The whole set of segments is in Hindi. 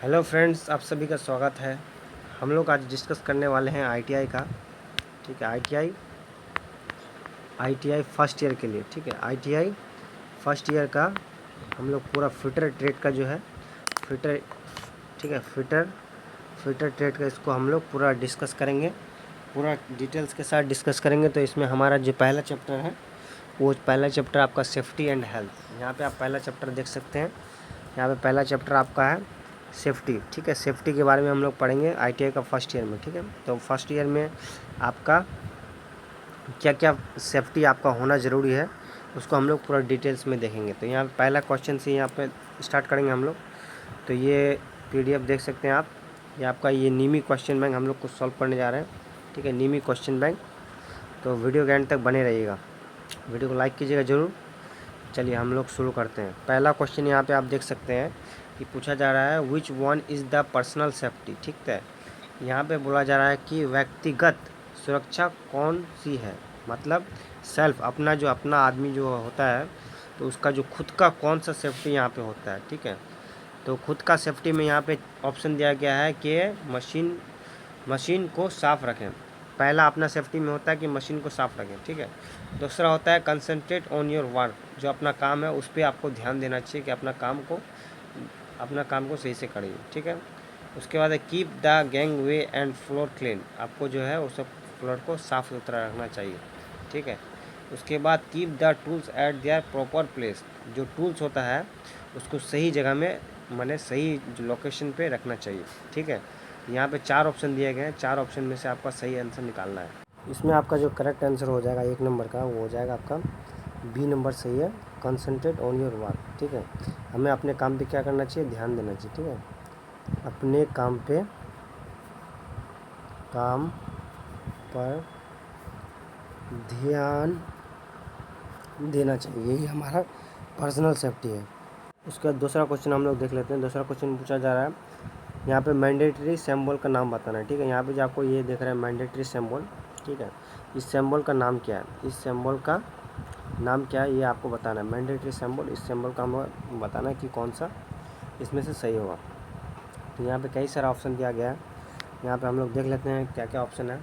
हेलो फ्रेंड्स, आप सभी का स्वागत है। हम लोग आज डिस्कस करने वाले हैं आईटीआई का। ठीक है, आईटीआई फर्स्ट ईयर के लिए। ठीक है, आईटीआई फर्स्ट ईयर का हम लोग पूरा फिटर ट्रेड का जो है फिटर ठीक है फिटर ट्रेड का इसको हम लोग पूरा डिस्कस करेंगे, पूरा डिटेल्स के साथ डिस्कस करेंगे। तो इसमें हमारा जो पहला चैप्टर है वो पहला चैप्टर आपका सेफ्टी एंड हेल्थ। यहाँ पे आप पहला चैप्टर देख सकते हैं। यहाँ पे पहला चैप्टर आपका है सेफ्टी। ठीक है, सेफ्टी के बारे में हम लोग पढ़ेंगे आईटीआई का फर्स्ट ईयर में। ठीक है, तो फर्स्ट ईयर में आपका क्या क्या सेफ्टी आपका होना ज़रूरी है उसको हम लोग पूरा डिटेल्स में देखेंगे। तो यहाँ पहला क्वेश्चन से यहाँ पे स्टार्ट करेंगे हम लोग। तो ये पीडीएफ देख सकते हैं आप, ये आपका ये नीमी क्वेश्चन बैंक हम लोग को सॉल्व करने जा रहे हैं। ठीक है, नीमी क्वेश्चन बैंक। तो वीडियो के एंड तक बने रहिएगा, वीडियो को लाइक कीजिएगा ज़रूर। चलिए हम लोग शुरू करते हैं। पहला क्वेश्चन यहाँ पे आप देख सकते हैं कि पूछा जा रहा है which one is the personal safety. ठीक है, यहाँ पे बोला जा रहा है कि व्यक्तिगत सुरक्षा कौन सी है, मतलब सेल्फ, अपना जो अपना आदमी जो होता है तो उसका जो खुद का कौन सा सेफ्टी यहाँ पे होता है। ठीक है, तो खुद का सेफ्टी में यहाँ पे ऑप्शन दिया गया है कि मशीन को साफ़ रखें। पहला अपना सेफ्टी में होता है कि मशीन को साफ़ रखें। ठीक है, दूसरा होता है कंसंट्रेट ऑन योर वर्क, जो अपना काम है उस पर आपको ध्यान देना चाहिए कि अपना काम को सही से करिए। ठीक है, उसके बाद है keep the gang way and floor clean, आपको जो है उस फ्लोर को साफ़ सुथरा रखना चाहिए। ठीक है, उसके बाद keep the tools eight there proper place, जो टूल्स होता है उसको सही जगह में माने सही लोकेशन पे रखना चाहिए। ठीक है, यहाँ पे 4 ऑप्शन दिए गए हैं, 4 ऑप्शन में से आपका सही आंसर निकालना है। इसमें आपका जो करेक्ट आंसर हो जाएगा 1 नंबर का, वो हो जाएगा आपका बी नंबर सही है, कंसंट्रेट ऑन योर वर्क। ठीक है, हमें अपने काम पे क्या करना चाहिए, ध्यान देना चाहिए। ठीक है, अपने काम पर ध्यान देना चाहिए, यही हमारा पर्सनल सेफ्टी है। उसके बाद दूसरा क्वेश्चन हम लोग देख लेते हैं। दूसरा क्वेश्चन पूछा जा रहा है यहाँ पे मैंडेटरी सिंबल का नाम बताना है। ठीक है, यहाँ पे जो आपको ये देख रहा है मैंडेटरी सिंबल। ठीक है, इस सिंबल का नाम क्या है, इस सिंबल का नाम क्या है ये आपको बताना है। मैंडेटरी सिंबल, इस सिंबल का हमें बताना है कि कौन सा इसमें से सही होगा। तो यहाँ पे कई सारा ऑप्शन दिया गया है, यहाँ पे हम लोग देख लेते हैं क्या क्या ऑप्शन है।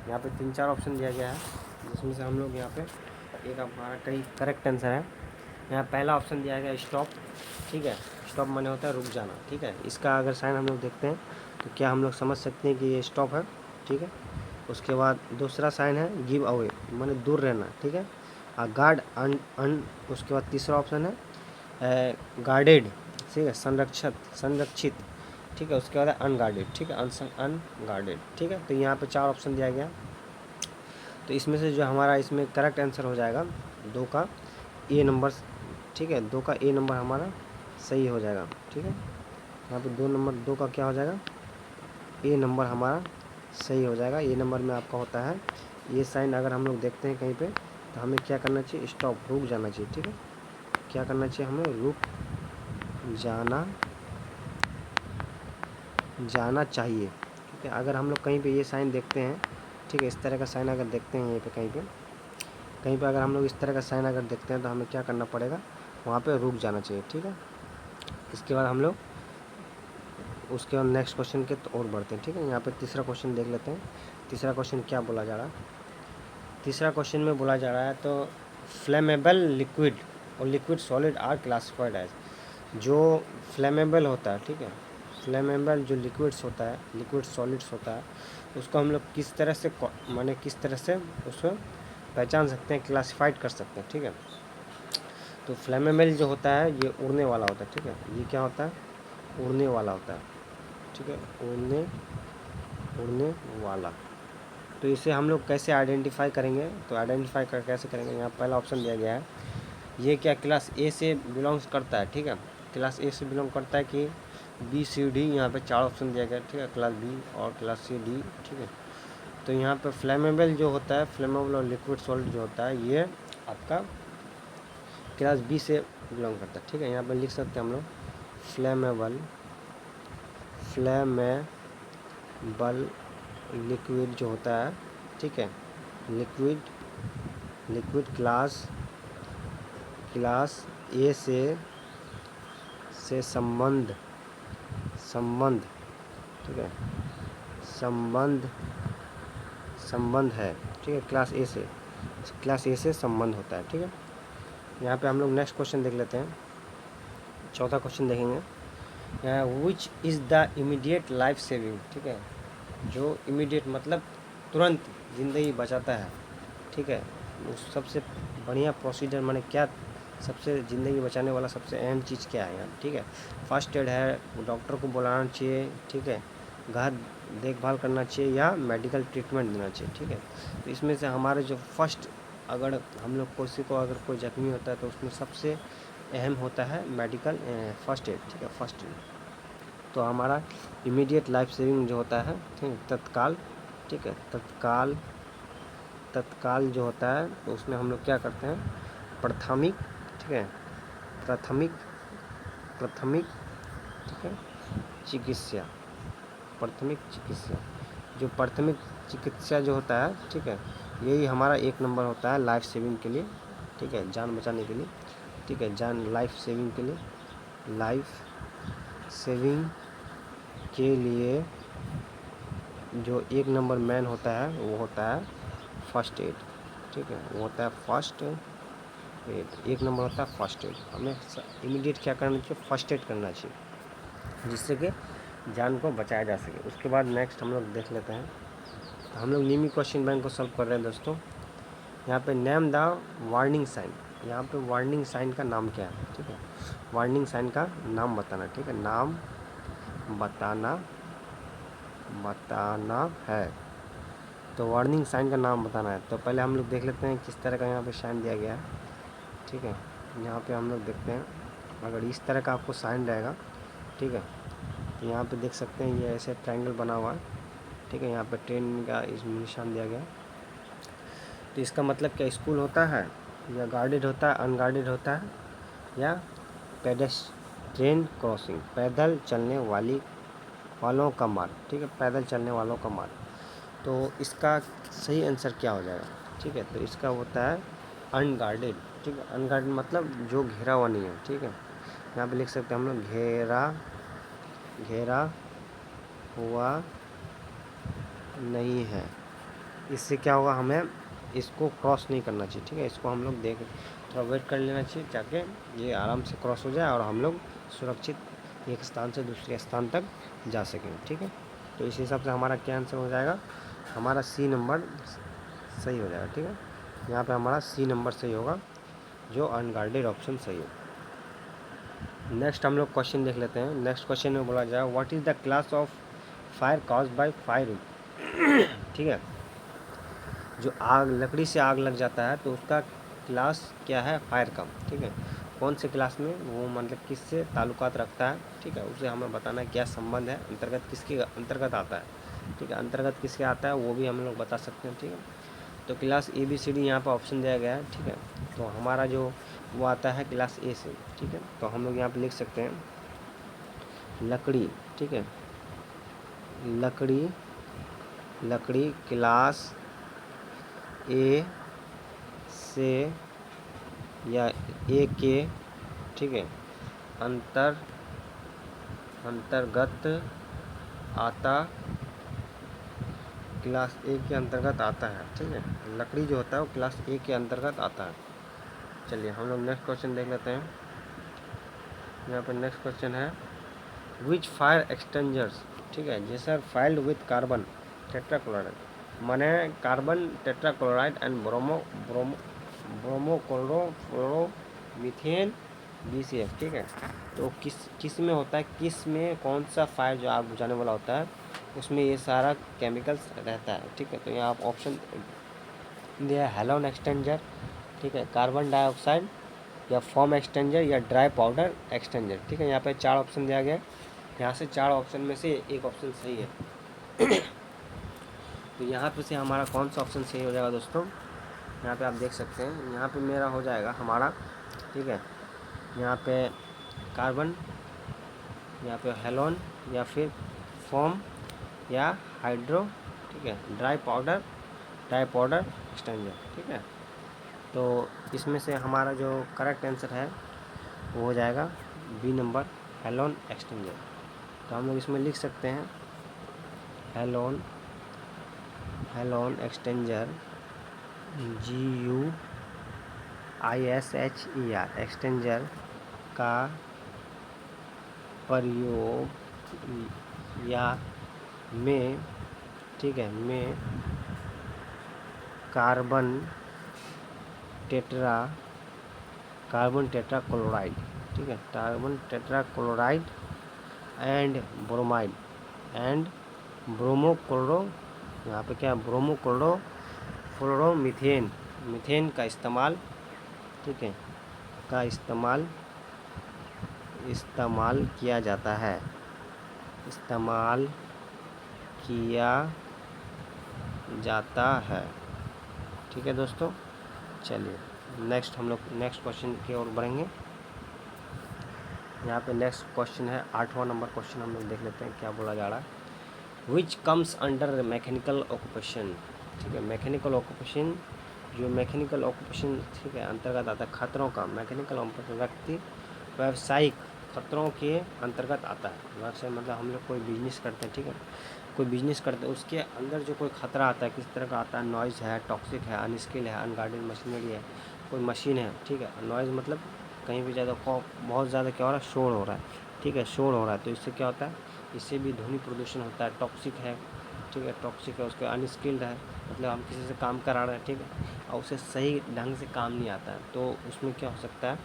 यहाँ पे 3-4 ऑप्शन दिया गया है, जिसमें से हम लोग यहाँ पे एक हमारा कई करेक्ट आंसर है। यहाँ पहला ऑप्शन दिया गया स्टॉप। ठीक है, स्टॉप माने होता है रुक जाना। ठीक है, इसका अगर साइन हम लोग देखते हैं तो क्या हम लोग समझ सकते हैं कि ये स्टॉप है। ठीक है, उसके बाद दूसरा साइन है गिव अवे, माने दूर रहना। ठीक है, गार्ड अन उसके बाद तीसरा ऑप्शन है गार्डेड। ठीक है, संरक्षित। ठीक है, उसके बाद है अनगार्डेड। ठीक है, अनगार्डेड। ठीक है, तो यहाँ पे 4 ऑप्शन दिया गया। तो इसमें से जो हमारा इसमें करेक्ट आंसर हो जाएगा 2 का ए नंबर। ठीक है, 2 का ए नंबर हमारा सही हो जाएगा। ठीक है, यहाँ पे 2 का क्या हो जाएगा, ए नंबर हमारा सही हो जाएगा। ए नंबर में आपका होता है ये साइन, अगर हम लोग देखते हैं कहीं पे तो हमें क्या करना चाहिए, स्टॉप, रुक जाना चाहिए। ठीक है, क्या करना चाहिए, हमें रुक जाना चाहिए। ठीक है, अगर हम लोग कहीं पे ये साइन देखते हैं, ठीक है, इस तरह का साइन अगर देखते हैं, ये पे कहीं पे अगर हम लोग इस तरह का साइन अगर देखते हैं तो हमें क्या करना पड़ेगा, वहाँ पे रुक जाना चाहिए। ठीक है, इसके बाद हम लोग उसके बाद नेक्स्ट क्वेश्चन के तो और बढ़ते हैं। ठीक है, यहाँ पे तीसरा क्वेश्चन देख लेते हैं। तीसरा क्वेश्चन क्या बोला जा रहा है, तीसरा क्वेश्चन में बोला जा रहा है तो फ्लेमेबल लिक्विड और liquid solid are classified as, जो फ्लेमेबल होता है। ठीक है, फ्लेमेबल जो लिक्विड्स होता है, लिक्विड सॉलिड्स होता है, उसको हम लोग किस तरह से माने किस तरह से उसको पहचान सकते हैं, क्लासिफाइड कर सकते हैं। ठीक है, तो फ्लेमेबल जो होता है ये उड़ने वाला होता है। ठीक है, ये क्या होता है, उड़ने वाला होता है। ठीक है, उड़ने वाला। तो इसे हम लोग कैसे आइडेंटिफाई करेंगे, तो आइडेंटिफाई कर कैसे करेंगे, यहाँ पहला ऑप्शन दिया गया है ये क्या क्लास ए से बिलोंग्स करता है। ठीक है, क्लास ए से बिलोंग करता है कि बी सी डी, यहाँ पे 4 ऑप्शन दिया गया है। ठीक है, क्लास बी और क्लास सी डी। ठीक है, तो यहाँ पे फ्लेमेबल जो होता है, फ्लेमेबल और लिक्विड सॉलिड जो होता है ये आपका क्लास बी से बिलोंग करता है। ठीक है, यहाँ पे लिख सकते हैं हम लोग फ्लेमेबल लिक्विड जो होता है। ठीक है, लिक्विड क्लास ए से संबंध, ठीक है, संबंध है, ठीक है, क्लास ए से संबंध होता है, ठीक है। यहाँ पे हम लोग नेक्स्ट क्वेश्चन देख लेते हैं, चौथा क्वेश्चन देखेंगे। यहाँ which is the immediate life saving, ठीक है, जो इमीडिएट मतलब तुरंत ज़िंदगी बचाता है, ठीक है, उस सबसे बढ़िया प्रोसीजर माने क्या, सबसे ज़िंदगी बचाने वाला सबसे अहम चीज़ क्या है यहाँ, ठीक है। फर्स्ट एड है, डॉक्टर को बुलाना चाहिए, ठीक है, घर देखभाल करना चाहिए या मेडिकल ट्रीटमेंट देना चाहिए, ठीक है। तो इसमें से हमारे जो फर्स्ट, अगर हम लोग किसी को अगर कोई जख्मी होता है तो उसमें सबसे अहम होता है मेडिकल फर्स्ट एड, ठीक है, फर्स्ट एड। तो हमारा इमीडिएट लाइफ सेविंग जो होता है, ठीक है, तत्काल, ठीक है, तत्काल जो होता है तो उसमें हम लोग क्या करते हैं, प्राथमिक, ठीक है, प्राथमिक, ठीक है, चिकित्सा, जो प्राथमिक चिकित्सा जो होता है, ठीक है, यही हमारा एक नंबर होता है लाइफ सेविंग के लिए, ठीक है, जान बचाने के लिए, ठीक है, लाइफ सेविंग के लिए जो एक नंबर मैन होता है वो होता है फर्स्ट एड, ठीक है, वो होता है फर्स्ट एड, एक नंबर होता है फर्स्ट एड। हमें इमीडिएट क्या करना चाहिए, फर्स्ट एड करना चाहिए, जिससे कि जान को बचाया जा सके। उसके बाद नेक्स्ट हम लोग देख लेते हैं, तो हम लोग नीमी क्वेश्चन बैंक को सॉल्व कर रहे हैं दोस्तों। यहाँ पे नेम द वार्निंग साइन, यहाँ पे वार्निंग साइन का नाम क्या है, ठीक है, वार्निंग साइन का नाम बताना, ठीक है, नाम बताना है। तो वार्निंग साइन का नाम बताना है। तो पहले हम लोग देख लेते हैं किस तरह का यहाँ पे साइन दिया गया है, ठीक है। यहाँ पे हम लोग देखते हैं, अगर इस तरह का आपको साइन रहेगा, ठीक है, तो यहाँ पे देख सकते हैं ये ऐसे ट्रायंगल बना हुआ है, ठीक है, यहाँ पे ट्रेन का इसमें निशान दिया गया। तो इसका मतलब क्या, स्कूल होता है या गार्डेड होता है, अनगार्डेड होता है, या पेडेस्ट्रियन क्रॉसिंग, पैदल चलने वालों का मार्ग, ठीक है, पैदल चलने वालों का मार्ग। तो इसका सही आंसर क्या हो जाएगा, ठीक है, तो इसका होता है अनगार्डेड, ठीक है, अनगार्डेड मतलब जो घेरा हुआ नहीं है, ठीक है। यहाँ पे लिख सकते हैं हम लोग घेरा हुआ नहीं है। इससे क्या होगा, हमें इसको क्रॉस नहीं करना चाहिए, ठीक है, इसको हम लोग थोड़ा वेट कर लेना चाहिए ताकि ये आराम से क्रॉस हो जाए और हम लोग सुरक्षित एक स्थान से दूसरे स्थान तक जा सकें, ठीक है। तो इस हिसाब से हमारा क्या आंसर हो जाएगा, हमारा सी नंबर सही हो जाएगा, ठीक है। यहाँ पे हमारा सी नंबर सही होगा, जो अनगार्डेड ऑप्शन सही है। नेक्स्ट हम लोग क्वेश्चन देख लेते हैं। नेक्स्ट क्वेश्चन में बोला जाए, what is the class of fire caused by fire, ठीक है, जो आग, लकड़ी से आग लग जाता है तो उसका क्लास क्या है, फायर का, ठीक है, कौन से क्लास में वो मतलब किससे ताल्लुकात रखता है, ठीक है, उसे हमें बताना है क्या संबंध है, अंतर्गत किसके अंतर्गत आता है, ठीक है, अंतर्गत किसके आता है वो भी हम लोग बता सकते हैं, ठीक है। तो क्लास ABCD यहाँ पर ऑप्शन दिया गया है, ठीक है, तो हमारा जो वो आता है क्लास ए से, ठीक है। तो हम लोग यहाँ पे लिख सकते हैं लकड़ी, ठीक है, लकड़ी क्लास ए से या ए के, ठीक है, अंतर्गत आता, क्लास ए के अंतर्गत आता है, ठीक है, लकड़ी जो होता है वो क्लास ए के अंतर्गत आता है। चलिए हम लोग नेक्स्ट क्वेश्चन देख लेते हैं। यहाँ पर नेक्स्ट क्वेश्चन है, विच फायर एक्सटेंजर्स, ठीक है, जी sir, filled with carbon tetrachloride, माने carbon tetrachloride and bromochloromethane BCF, ठीक है। तो किस में होता है, किस में कौन सा फायर जो आग बुझाने वाला होता है उसमें ये सारा केमिकल्स रहता है, ठीक है। तो यहाँ आप ऑप्शन दिया है हैलोन एक्सटेंजर, ठीक है, कार्बन डाइऑक्साइड या फॉर्म एक्सटेंजर या ड्राई पाउडर एक्सटेंजर, ठीक है। यहाँ पे 4 ऑप्शन दिया गया है, यहाँ से 4 ऑप्शन में से एक ऑप्शन सही है। तो यहाँ पे से हमारा कौन सा ऑप्शन सही हो जाएगा दोस्तों, यहाँ पे आप देख सकते हैं, यहाँ पे मेरा हो जाएगा हमारा, ठीक है, यहाँ पे कार्बन, यहाँ पे हेलोन या फिर फॉर्म या हाइड्रो, ठीक है, ड्राई पाउडर एक्सटेंजर, ठीक है। तो इसमें से हमारा जो करेक्ट आंसर है वो हो जाएगा बी नंबर, हेलोन एक्सटेंजर। तो हम लोग इसमें लिख सकते हैं halon, halon extinguisher GUISHER extinguisher का प्रयोग या में, ठीक है, में कार्बन टेट्रा क्लोराइड, ठीक है, carbon tetra chloride and bromide and bromochloro, यहाँ पे क्या ब्रोमोक्लोरो फ्लोरोमीथेन, मीथेन का इस्तेमाल, ठीक है, का इस्तेमाल किया जाता है, इस्तेमाल किया जाता है। ठीक है दोस्तों, चलिए नेक्स्ट हम लोग नेक्स्ट क्वेश्चन की ओर बढ़ेंगे। यहाँ पे नेक्स्ट क्वेश्चन है 8वां नंबर क्वेश्चन, हम लोग देख लेते हैं क्या बोला जा रहा है। Which comes under mechanical occupation, ठीक है, मैकेनिकल ऑक्यूपेशन, जो मैकेनिकल ऑक्यूपेशन, ठीक है, अंतर्गत आता है खतरों का, मैकेनिकल व्यक्ति व्यावसायिक खतरों के अंतर्गत आता है। व्यवसाय मतलब हम लोग कोई बिजनेस करते हैं, ठीक है, कोई बिजनेस करते हैं, उसके अंदर जो कोई खतरा आता है, किस तरह का आता है, नॉइज़ है, टॉक्सिक है, अनस्किल है, अनगार्डेड मशीनरी है, कोई मशीन है, ठीक है, नॉइज़ मतलब कहीं भी ज़्यादा बहुत ज़्यादा क्या हो रहा है, शोर हो रहा है, ठीक है, शोर हो रहा है, तो इससे क्या होता है, इससे भी ध्वनि प्रदूषण होता है। टॉक्सिक है, ठीक है, टॉक्सिक है, उसके अनस्किल्ड है, मतलब हम किसी से काम करा रहे हैं, ठीक है, और उसे सही ढंग से काम नहीं आता है, तो उसमें क्या हो सकता है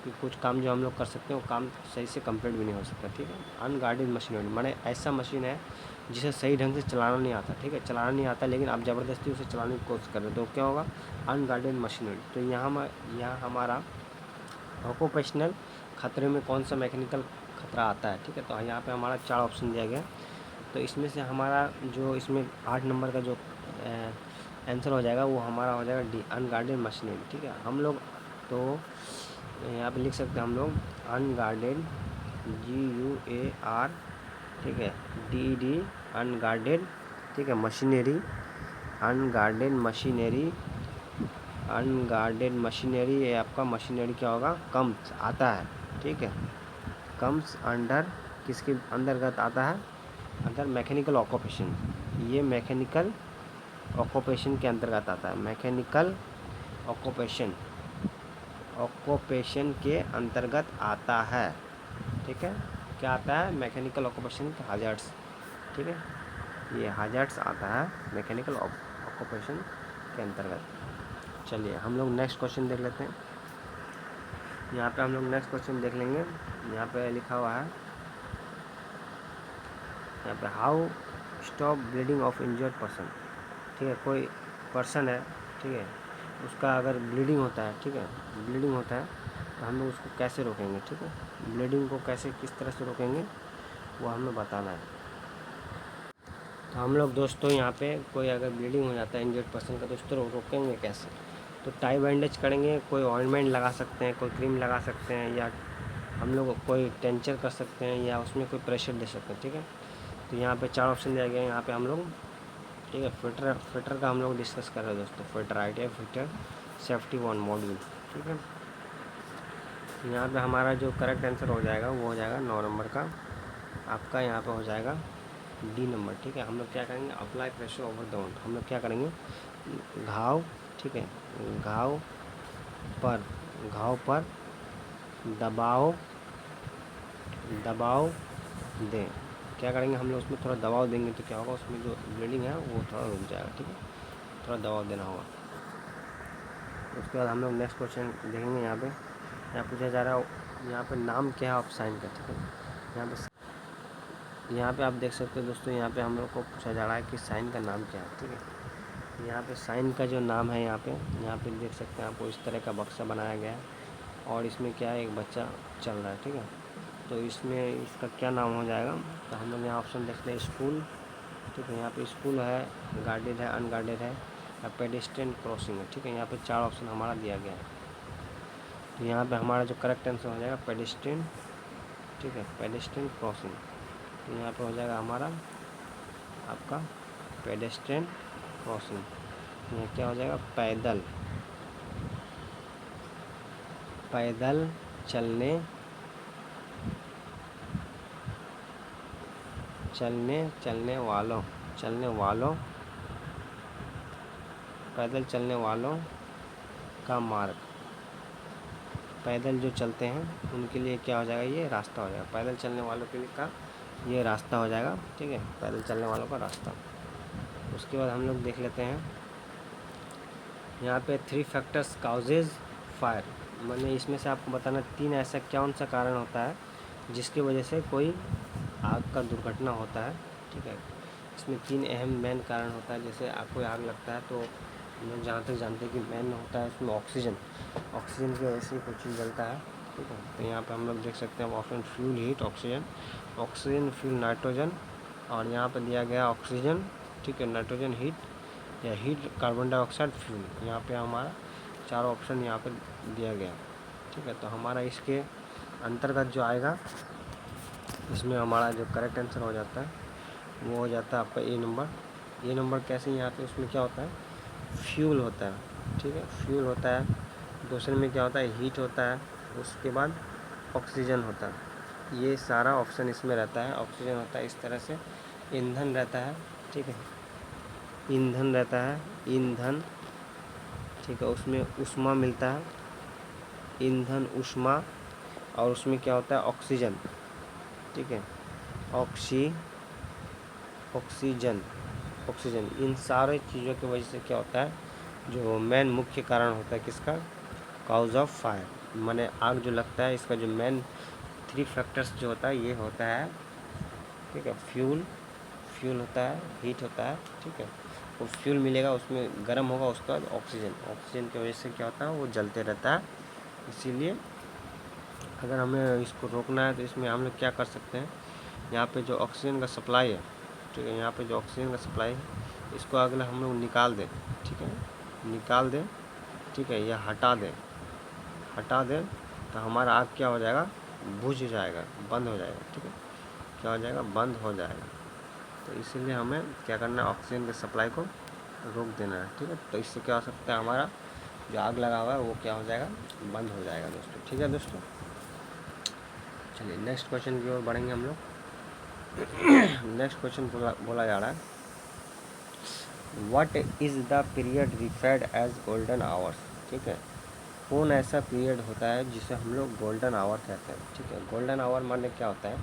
कि कुछ काम जो हम लोग कर सकते हैं वो काम सही से कंप्लीट भी नहीं हो सकता, ठीक है। अनगार्डेड मशीनरी माने ऐसा मशीन है जिसे सही ढंग से चलाना नहीं आता, ठीक है, चलाना नहीं आता लेकिन आप ज़बरदस्ती उसे चलाने की कोशिश कर रहे हो, तो क्या होगा, अनगार्डेड मशीनरी। तो यहाँ हमारा ऑक्यूपेशनल खतरे में कौन सा मैकेनिकल खतरा आता है, ठीक है, तो यहाँ पे हमारा 4 ऑप्शन दिया गया। तो इसमें से हमारा जो इसमें 8 नंबर का जो आंसर हो जाएगा वो हमारा हो जाएगा डी, अनगार्डेड मशीनरी, ठीक है। हम लोग तो यहाँ पे लिख सकते हैं हम लोग अनगार्डेड GUAR, ठीक है, DD अनगार्डेड, ठीक है, machinery, unguarded machinery, unguarded machinery, ये आपका मशीनरी क्या होगा, कम्स आता है, ठीक है, कम्स अंडर, किसके अंतर्गत आता है, अंदर मैकेनिकल ऑक्यूपेशन, ये मैकेनिकल ऑक्यूपेशन के अंतर्गत आता है, मैकेनिकल ऑक्यूपेशन के अंतर्गत आता है, ठीक है, क्या आता है, मैकेनिकल ऑक्यूपेशन के हजार्ड्स, ठीक है, ये हजार्ड्स आता है मैकेनिकल ऑक्यूपेशन के अंतर्गत। चलिए हम लोग नेक्स्ट क्वेश्चन देख लेते हैं। यहाँ पे हम लोग नेक्स्ट क्वेश्चन देख लेंगे। यहाँ पे लिखा हुआ है, यहाँ पे how stop bleeding of injured person, ठीक है, कोई पर्सन है, ठीक है, उसका अगर ब्लीडिंग होता है, ठीक है, ब्लीडिंग होता है तो हम लोग उसको कैसे रोकेंगे, ठीक है, ब्लीडिंग को कैसे किस तरह से रोकेंगे वो हमें बताना है। तो हम लोग दोस्तों यहाँ पे कोई अगर ब्लीडिंग हो जाता है इंजर्ड पर्सन का तो उसको रोकेंगे कैसे, तो टाई बैंडेज करेंगे, कोई ऑइंटमेंट लगा सकते हैं, कोई क्रीम लगा सकते हैं, या हम लोग कोई टेंचर कर सकते हैं, या उसमें कोई प्रेशर दे सकते हैं, ठीक है। तो यहाँ पे 4 ऑप्शन दिया गया है। यहाँ पे हम लोग, ठीक है, फिल्टर का हम लोग डिस्कस कर रहे हैं दोस्तों, filter ITI filter safety 1 module, ठीक है। यहाँ पे हमारा जो करेक्ट आंसर हो जाएगा वो हो जाएगा 9 नंबर का, आपका यहाँ पे हो जाएगा D नंबर, ठीक है। हम लोग क्या करेंगे, apply pressure over the wound, हम लोग क्या करेंगे, घाव, ठीक है, घाव पर दबाव दें, क्या करेंगे हम लोग उसमें थोड़ा दबाव देंगे तो क्या होगा, उसमें जो ब्लीडिंग है वो थोड़ा रुक जाएगा, ठीक है, थोड़ा दबाव देना होगा। उसके बाद हम लोग नेक्स्ट क्वेश्चन देखेंगे। यहाँ पूछा जा रहा है, यहाँ पे नाम क्या है ऑफ साइन का, ठीक है। यहाँ पे आप देख सकते हो दोस्तों, यहाँ पे हम लोग को पूछा जा रहा है कि साइन का नाम क्या है, ठीक है। यहाँ पे साइन का जो नाम है, यहाँ पे देख सकते हैं आपको इस तरह का बक्सा बनाया गया है और इसमें क्या है, एक बच्चा चल रहा है, ठीक है। तो इसमें इसका क्या नाम हो जाएगा, तो हम लोग यहाँ ऑप्शन देखते हैं स्कूल, ठीक है, यहाँ पे स्कूल है, गार्डेड है, अनगार्डेड है, या पेडेस्ट्रियन क्रॉसिंग है, ठीक है। यहाँ पे 4 ऑप्शन हमारा दिया गया है। तो यहाँ पे हमारा जो करेक्ट आंसर हो जाएगा पेडेस्ट्रियन, ठीक है, पेडेस्ट्रियन क्रॉसिंग। तो यहाँ पे हो जाएगा हमारा आपका पेडेस्ट्रियन क्रॉसिंग। यहाँ क्या हो जाएगा, पैदल चलने चलने वालों पैदल चलने वालों का मार्ग, पैदल जो चलते हैं उनके लिए क्या हो जाएगा, ये रास्ता हो जाएगा। पैदल चलने वालों के लिए का ये रास्ता हो जाएगा, ठीक है, पैदल चलने वालों का रास्ता। उसके बाद हम लोग देख लेते हैं यहाँ पे 3 फैक्टर्स काउजेज फायर, मैंने इसमें से आपको बताना 3 ऐसा कौन सा कारण होता है जिसकी वजह से कोई आग का दुर्घटना होता है, ठीक है। इसमें 3 अहम मेन कारण होता है। जैसे कोई आग लगता है तो हम लोग जहाँ तक जानते हैं कि मेन होता है उसमें ऑक्सीजन की वजह से कोई चीज़ जलता है, ठीक है। तो यहाँ पे हम लोग देख सकते हैं option fuel, heat, oxygen, fuel, nitrogen, और यहाँ पे दिया गया ऑक्सीजन, ठीक है, नाइट्रोजन, हीट या हीट, कार्बन डाइऑक्साइड, फ्यूल। यहाँ पे हमारा 4 ऑप्शन यहाँ पे दिया गया, ठीक है। तो हमारा इसके अंतर्गत जो आएगा इसमें हमारा जो करेक्ट आंसर हो जाता है वो हो जाता है आपका ए नंबर। कैसे, यहाँ पे उसमें क्या होता है, फ्यूल होता है, ठीक है, फ्यूल होता है। दूसरे में क्या होता है, हीट होता है। उसके बाद ऑक्सीजन होता है। ये सारा ऑप्शन इसमें रहता है। ऑक्सीजन होता है इस तरह से, ईंधन रहता है, ठीक है, ईंधन रहता है, ईंधन, ठीक है, उसमें ऊष्मा मिलता है, ईंधन, ऊष्मा, और उसमें क्या होता है, ऑक्सीजन, ठीक है, ऑक्सीजन। इन सारे चीज़ों की वजह से क्या होता है, जो मेन मुख्य कारण होता है किसका, काउज ऑफ फायर, माने आग जो लगता है इसका जो मेन 3 फैक्टर्स जो होता है ये होता है, ठीक है। फ्यूल होता है, हीट होता है, ठीक है, वो फ्यूल मिलेगा उसमें गर्म होगा, उसके बाद ऑक्सीजन की वजह से क्या होता है वो जलते रहता है। इसीलिए अगर हमें इसको रोकना है तो इसमें हम लोग क्या कर सकते हैं, यहाँ पे जो ऑक्सीजन का सप्लाई है, ठीक है, यहाँ पे जो ऑक्सीजन का सप्लाई है इसको अगला हम लोग निकाल दें, ठीक है, ठीक है, या हटा दें तो हमारा आग क्या हो जाएगा, बुझ जाएगा, बंद हो जाएगा, ठीक है, क्या हो जाएगा, बंद हो जाएगा। तो इसीलिए हमें क्या करना है, ऑक्सीजन के सप्लाई को रोक देना है, ठीक है। तो इससे क्या हो सकता है, हमारा जो आग लगा हुआ है वो क्या हो जाएगा, बंद हो जाएगा दोस्तों, ठीक है दोस्तों। चलिए नेक्स्ट क्वेश्चन की ओर बढ़ेंगे हम लोग। नेक्स्ट क्वेश्चन बोला जा रहा है, what is the period referred as golden hours, ठीक है। कौन ऐसा पीरियड होता है जिसे हम लोग गोल्डन आवर कहते हैं, ठीक है। गोल्डन आवर माने क्या होता है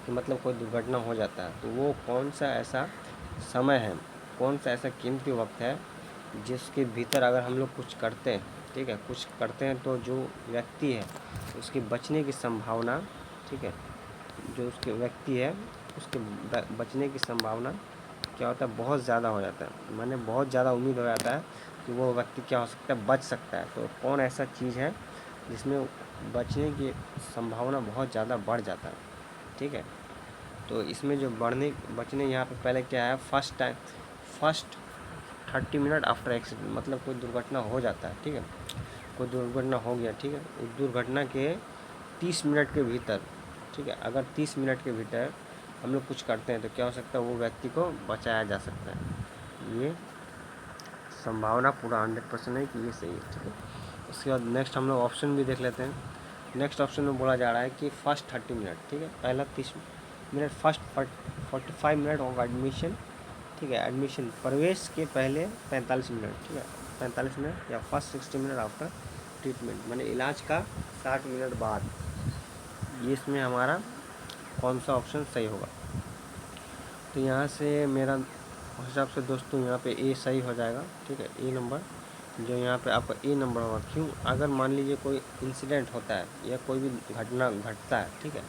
कि मतलब कोई दुर्घटना हो जाता है तो वो कौन सा ऐसा समय है, कौन सा ऐसा कीमती वक्त है जिसके भीतर अगर हम लोग कुछ करते हैं, ठीक है, कुछ करते हैं तो जो व्यक्ति है उसकी बचने की संभावना, ठीक है, जो उसके व्यक्ति है उसके बचने की संभावना क्या होता है, बहुत ज़्यादा हो जाता है, माने बहुत ज़्यादा उम्मीद हो जाता है कि वो व्यक्ति क्या हो सकता है, बच सकता है। तो कौन ऐसा चीज़ है जिसमें बचने की संभावना बहुत ज़्यादा बढ़ जाता है, ठीक है। तो इसमें जो बचने यहाँ पे पहले क्या है, फर्स्ट 30 मिनट आफ्टर एक्सीडेंट, मतलब कोई दुर्घटना हो जाता है, ठीक है, कोई दुर्घटना हो गया, ठीक है, उस दुर्घटना के 30 मिनट के भीतर, ठीक है, अगर 30 मिनट के भीतर हम लोग कुछ करते हैं तो क्या हो सकता है, वो व्यक्ति को बचाया जा सकता है। ये संभावना पूरा 100% है कि ये सही है, ठीक है। उसके बाद नेक्स्ट हम लोग ऑप्शन भी देख लेते हैं। नेक्स्ट ऑप्शन में बोला जा रहा है कि फर्स्ट 30 मिनट, ठीक है, पहला 30 minute, first 45 minute of admission, ठीक है, एडमिशन प्रवेश के पहले 45 मिनट, ठीक है, 45 मिनट, या फर्स्ट 60 मिनट आफ्टर ट्रीटमेंट, मैंने इलाज का 60 मिनट बाद। ये इसमें हमारा कौन सा ऑप्शन सही होगा। तो यहाँ से मेरा हिसाब से दोस्तों यहाँ पे ए सही हो जाएगा, ठीक है, ए नंबर, जो यहाँ पे आपका ए नंबर होगा। क्यों, अगर मान लीजिए कोई इंसिडेंट होता है या कोई भी घटना घटता है, ठीक है,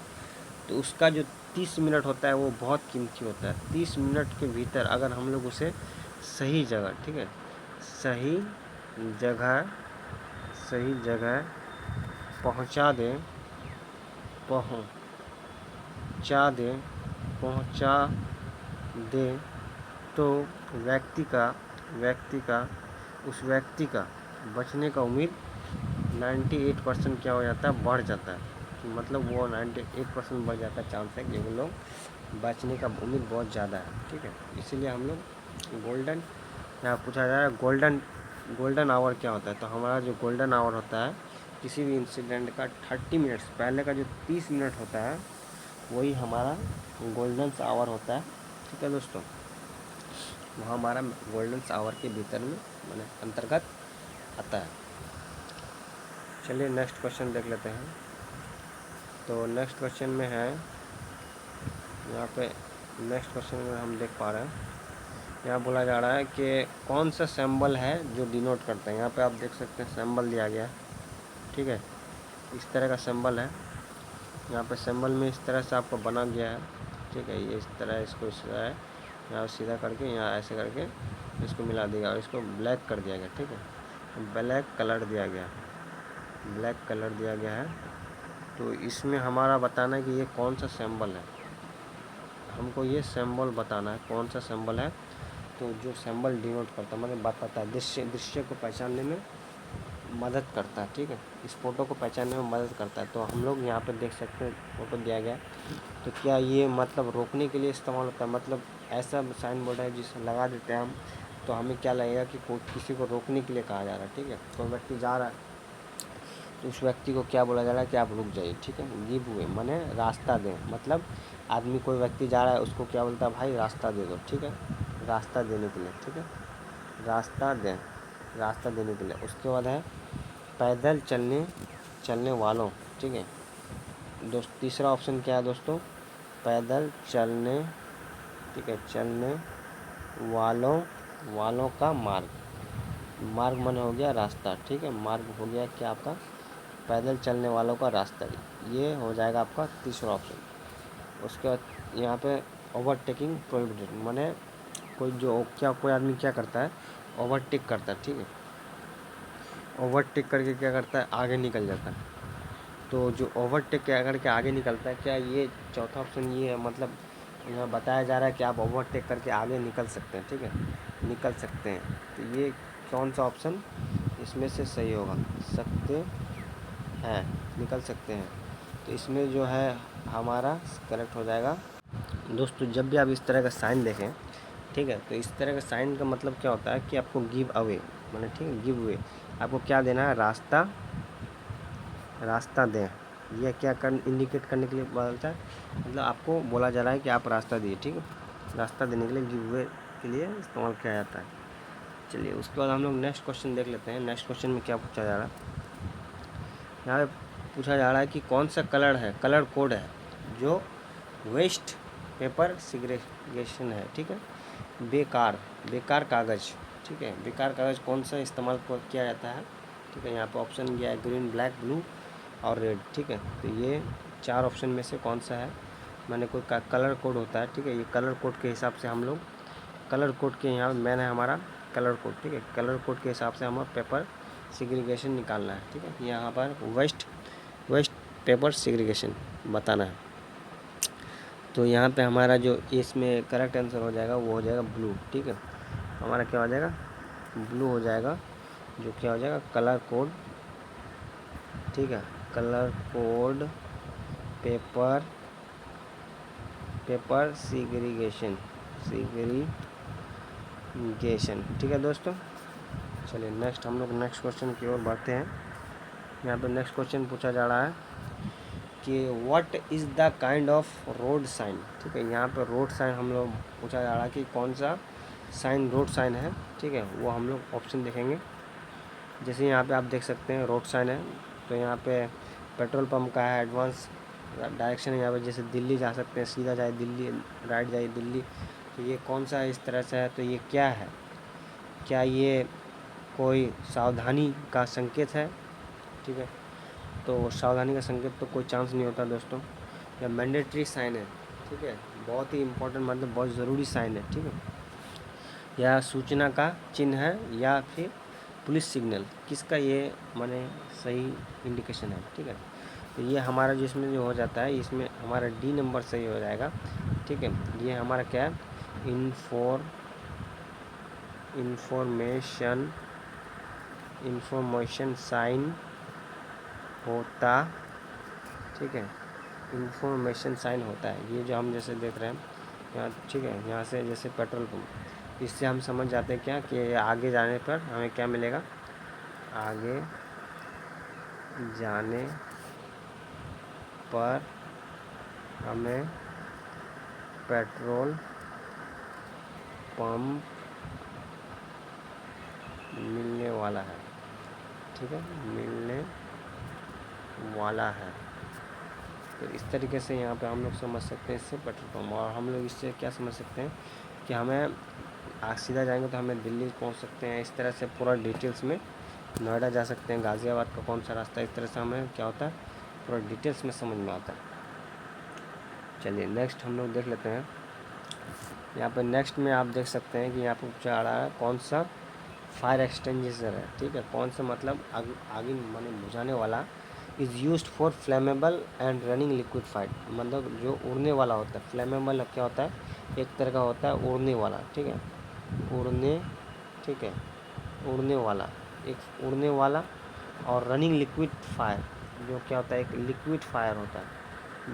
तो उसका जो 30 मिनट होता है वो बहुत कीमती होता है। 30 मिनट के भीतर अगर हम लोग उसे सही जगह, ठीक है, सही जगह पहुँचा दे तो उस व्यक्ति का बचने का उम्मीद 98% क्या हो जाता है, बढ़ जाता है। मतलब वो 98% बढ़ जाता है चांस है कि वो लोग बचने का उम्मीद बहुत ज़्यादा है, ठीक है। इसीलिए हम लोग गोल्डन, यहाँ पूछा जा रहा है गोल्डन आवर क्या होता है। तो हमारा जो गोल्डन आवर होता है किसी भी इंसिडेंट का 30 मिनट्स पहले का जो 30 मिनट होता है वही हमारा गोल्डन आवर होता है, ठीक है दोस्तों। वहाँ हमारा गोल्डन आवर के भीतर में मैंने अंतर्गत आता है। चलिए नेक्स्ट क्वेश्चन देख लेते हैं। तो नेक्स्ट क्वेश्चन में है, यहाँ पे नेक्स्ट क्वेश्चन में हम देख पा रहे हैं, यहाँ बोला जा रहा है कि कौन सा सिंबल है जो डिनोट करता है। यहाँ पे आप देख सकते हैं सिंबल दिया गया है, ठीक है। इस तरह का सिंबल है, यहाँ पे सिंबल में इस तरह से आपको बना गया है, ठीक है। ये इस तरह इसको इस तरह है, यहाँ सीधा करके यहाँ ऐसे करके इसको मिला दिया और इसको ब्लैक कर दिया गया, ठीक है। ब्लैक कलर दिया गया, ब्लैक कलर दिया गया है। तो इसमें हमारा बताना है कि ये कौन सा सिंबल है, हमको ये सिंबल बताना है कौन सा सिंबल है। तो जो सिंबल डिनोट करता है मतलब बताता है, दृश्य को पहचानने में मदद करता है, ठीक है। इस फ़ोटो को पहचानने में मदद करता है। तो हम लोग यहाँ पे देख सकते हैं फ़ोटो दिया गया है। तो क्या ये मतलब रोकने के लिए इस्तेमाल होता है, मतलब ऐसा साइन बोर्ड है जिसे लगा देते हैं हम, तो हमें क्या लगेगा कि कोई किसी को रोकने के लिए कहा जा रहा है, ठीक है। कोई व्यक्ति जा रहा है तो उस व्यक्ति को क्या बोला जा रहा है कि आप रुक जाइए, ठीक है। गिव वे माने रास्ता दें, मतलब आदमी कोई व्यक्ति जा रहा है उसको क्या बोलता है, भाई रास्ता दे दो, ठीक है। रास्ता देने के लिए, ठीक है, रास्ता दें, रास्ता देने के लिए। उसके बाद है पैदल चलने वालों, ठीक है। तीसरा ऑप्शन क्या है दोस्तों, पैदल चलने, ठीक है, चलने वालों का मार्ग। मार्ग मन हो गया रास्ता, ठीक है। मार्ग हो गया क्या आपका, पैदल चलने वालों का रास्ता, ये हो जाएगा आपका तीसरा ऑप्शन। उसके बाद यहाँ पे ओवरटेकिंग प्रोहिबिटेड, माने कोई आदमी क्या करता है, ओवरटेक करता है, ठीक है। ओवरटेक करके क्या करता है, आगे निकल जाता है। तो जो ओवरटेक करके आगे निकलता है, क्या ये चौथा ऑप्शन ये है, मतलब यहाँ बताया जा रहा है कि आप ओवरटेक करके आगे निकल सकते हैं, ठीक है, निकल सकते हैं। तो ये कौन सा ऑप्शन इसमें से सही होगा, सकते हैं, निकल सकते हैं। तो इसमें जो है हमारा करेक्ट हो जाएगा दोस्तों। जब भी आप इस तरह का साइन देखें, ठीक है, तो इस तरह का साइन का मतलब क्या होता है कि आपको गिव अवे माने, ठीक है, गिव अवे, आपको क्या देना है, रास्ता दें। यह क्या इंडिकेट करने के लिए बोलता है, मतलब आपको बोला जा रहा है कि आप रास्ता दिए, ठीक है। रास्ता देने के लिए गिव अवे के लिए इस्तेमाल किया जाता है। चलिए उसके बाद हम लोग नेक्स्ट क्वेश्चन देख लेते हैं। नेक्स्ट क्वेश्चन में क्या पूछा जा रहा है, यहाँ पे पूछा जा रहा है कि कौन सा कलर कोड है जो वेस्ट पेपर सेग्रीगेशन है, ठीक है। बेकार कागज़, ठीक है, बेकार कागज़ कौन सा इस्तेमाल किया जाता है, ठीक है। यहाँ पे ऑप्शन दिया है ग्रीन, ब्लैक, ब्लू और रेड, ठीक है। तो ये 4 ऑप्शन में से कौन सा है, मैंने कोई कलर कोड होता है, ठीक है। ये कलर कोड के हिसाब से हम लोग कलर कोड के यहाँ मैन है हमारा कलर कोड, ठीक है। कलर कोड के हिसाब से हमें पेपर सेग्रीगेशन निकालना है, ठीक है। यहाँ पर वेस्ट पेपर सेग्रीगेशन बताना है। तो यहाँ पे हमारा जो इसमें करेक्ट आंसर हो जाएगा वो हो जाएगा ब्लू, ठीक है। हमारा क्या हो जाएगा, ब्लू हो जाएगा, जो क्या हो जाएगा कलर कोड, ठीक है। कलर कोड पेपर सेग्रीगेशन, ठीक है दोस्तों। चलिए नेक्स्ट हम लोग नेक्स्ट क्वेश्चन की ओर बढ़ते हैं। यहाँ पे नेक्स्ट क्वेश्चन पूछा जा रहा है कि what is the kind of road sign, ठीक है। यहाँ पे रोड साइन हम लोग पूछा जा रहा है कि कौन सा साइन रोड साइन है, ठीक है। वो हम लोग ऑप्शन देखेंगे। जैसे यहाँ पे आप देख सकते हैं रोड साइन है, तो यहाँ पे पेट्रोल पंप का है, एडवांस डायरेक्शन है, यहाँ पे जैसे दिल्ली जा सकते हैं, सीधा जाए दिल्ली, राइट जाए दिल्ली। तो ये कौन सा इस तरह से है, तो ये क्या है, क्या ये कोई सावधानी का संकेत है, ठीक है। तो सावधानी का संकेत तो कोई चांस नहीं होता दोस्तों। या मैंडेटरी साइन है, ठीक है, बहुत ही इम्पोर्टेंट मतलब बहुत ज़रूरी साइन है, ठीक है। या सूचना का चिन्ह है या फिर पुलिस सिग्नल, किसका ये माने सही इंडिकेशन है, ठीक है। तो ये हमारा जिसमें जो हो जाता है, इसमें हमारा डी नंबर सही हो जाएगा, ठीक है। ये हमारा क्या है, इंफॉर्मेशन साइन होता, ठीक है, इंफॉर्मेशन साइन होता है। ये जो हम जैसे देख रहे हैं यहाँ, ठीक है, यहाँ से जैसे पेट्रोल पंप, इससे हम समझ जाते हैं क्या कि आगे जाने पर हमें क्या मिलेगा, आगे जाने पर हमें पेट्रोल पंप मिलने वाला है, ठीक है, मिलने वाला है। तो इस तरीके से यहाँ पे हम लोग समझ सकते हैं इससे पेट्रोल पंप। और हम लोग इससे क्या समझ सकते हैं कि हमें सीधा जाएंगे तो हमें दिल्ली पहुँच सकते हैं। इस तरह से पूरा डिटेल्स में नोएडा जा सकते हैं, गाज़ियाबाद का कौन सा रास्ता है, इस तरह से हमें क्या होता है पूरा डिटेल्स में समझ में आता है। चलिए नेक्स्ट हम लोग देख लेते हैं। यहाँ पे नेक्स्ट में आप देख सकते हैं कि यहाँ पे पूछा आ रहा है कौन सा फायर एक्सटिंग्विशर है, ठीक है, कौन सा मतलब आग माने बुझाने वाला is used for flammable and running liquid fight, मतलब जो उड़ने वाला होता है। फ्लेमेबल क्या होता है, एक तरह का होता है उड़ने वाला, ठीक है, उड़ने, ठीक है, उड़ने वाला, एक उड़ने वाला। और रनिंग लिक्विड फायर जो क्या होता है, एक लिक्विड फायर होता है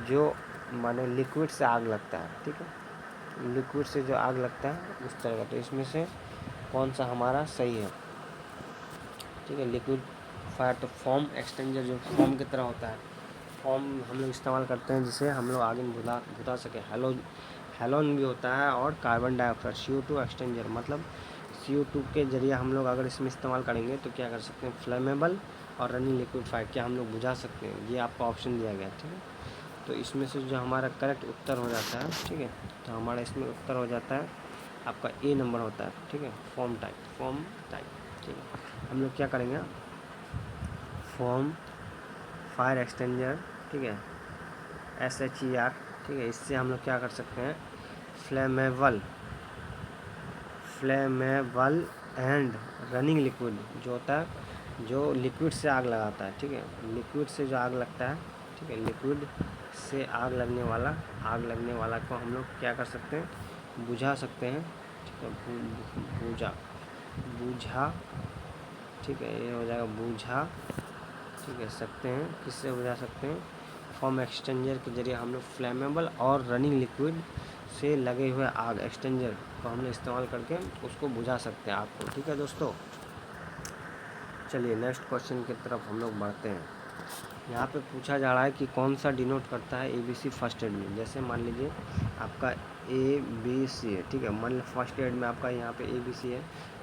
जो माने लिक्विड से आग लगता है, ठीक है, लिक्विड से जो आग लगता है उस तरह का। तो इसमें से कौन सा हमारा सही है, ठीक है, लिक्विड फायर। तो फॉर्म एक्सटेंजर जो फॉर्म की तरह होता है, फॉर्म हम लोग इस्तेमाल करते हैं जिसे हम लोग आगे बुझा सके। हेलोन भी होता है और कार्बन डाइऑक्साइड CO2 एक्सटेंजर, मतलब CO2 के जरिए हम लोग अगर इसमें इस्तेमाल करेंगे तो क्या कर सकते हैं, फ्लेमेबल और रनिंग लिक्विड फायर क्या हम लोग बुझा सकते हैं। ये आपका ऑप्शन दिया गया, ठीक है। तो इसमें से जो हमारा करेक्ट उत्तर हो जाता है, ठीक है, तो हमारा इसमें उत्तर हो जाता है आपका A नंबर होता है, ठीक है, फॉर्म टाइप, ठीक है। हम लोग क्या करेंगे, फॉर्म फायर एक्सटेंजर, ठीक है, SHER, ठीक है, इससे हम लोग क्या कर सकते हैं, फ्लेमेबल एंड रनिंग लिक्विड जो होता है जो लिक्विड से आग लगाता है, ठीक है, लिक्विड से जो आग लगता है, ठीक है, लिक्विड से आग लगने वाला को हम लोग क्या कर सकते हैं, बुझा सकते हैं, ठीक है, बूझा, ठीक है, ये हो जाएगा बूझा, ठीक है, सकते हैं, किससे बुझा सकते हैं, फॉर्म एक्सटेंजर के जरिए हम लोग फ्लेमेबल और रनिंग लिक्विड से लगे हुए आग एक्सटेंजर को हम लोग इस्तेमाल करके उसको बुझा सकते हैं आग को, ठीक है दोस्तों। चलिए नेक्स्ट क्वेश्चन की तरफ हम लोग बढ़ते हैं। यहाँ पे पूछा जा रहा है कि कौन सा डिनोट करता है ABC फर्स्ट एड में। जैसे मान लीजिए आपका ABC है, ठीक है, मान लीजिए फर्स्ट एड में आपका यहाँ पे ABC है,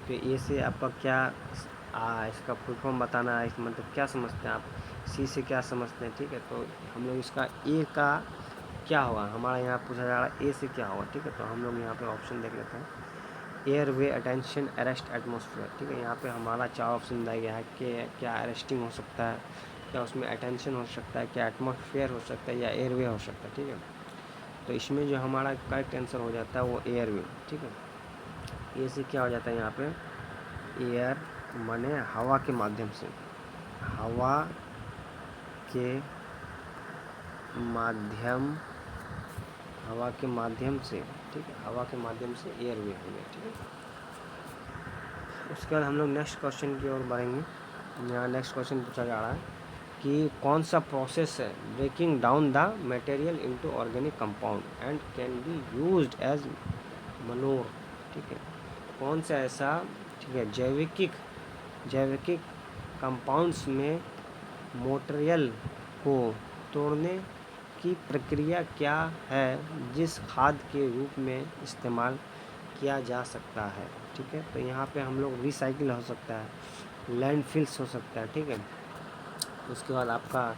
तो ए से आपका क्या इसका फुल फॉर्म बताना है, मतलब क्या समझते हैं आप, C से क्या समझते हैं, ठीक है। तो हम लोग इसका A का क्या होगा, हमारा यहाँ पूछा जा रहा है A से क्या होगा, ठीक है। तो हम लोग यहाँ पे ऑप्शन देख लेते हैं, एयरवे, अटेंशन, अरेस्ट, एटमॉस्फेयर, ठीक है। यहाँ पे हमारा 4 ऑप्शन दिया गया है कि क्या अरेस्टिंग हो सकता है, क्या उसमें अटेंशन हो सकता है, क्या एटमॉस्फेयर हो सकता है, या एयरवे हो सकता है, ठीक है। तो इसमें जो हमारा करेक्ट आंसर हो जाता है वो एयरवे, ठीक है। ये से क्या हो जाता है यहाँ पे, एयर माने हवा के माध्यम से, हवा के माध्यम से, ठीक है, हवा के माध्यम से एयरवे हो गया, ठीक है। उसके बाद हम लोग नेक्स्ट क्वेश्चन की ओर बढ़ेंगे। यहाँ नेक्स्ट क्वेश्चन पूछा जा रहा है कि कौन सा प्रोसेस है breaking down the material into organic compound and can be used as manure, ठीक है, कौन सा ऐसा, ठीक है, जैविक कंपाउंड्स में मटेरियल को तोड़ने की प्रक्रिया क्या है जिस खाद के रूप में इस्तेमाल किया जा सकता है, ठीक है। तो यहाँ पे हम लोग रिसाइकिल हो सकता है, लैंडफिल्स हो सकता है, ठीक है। उसके बाद आपका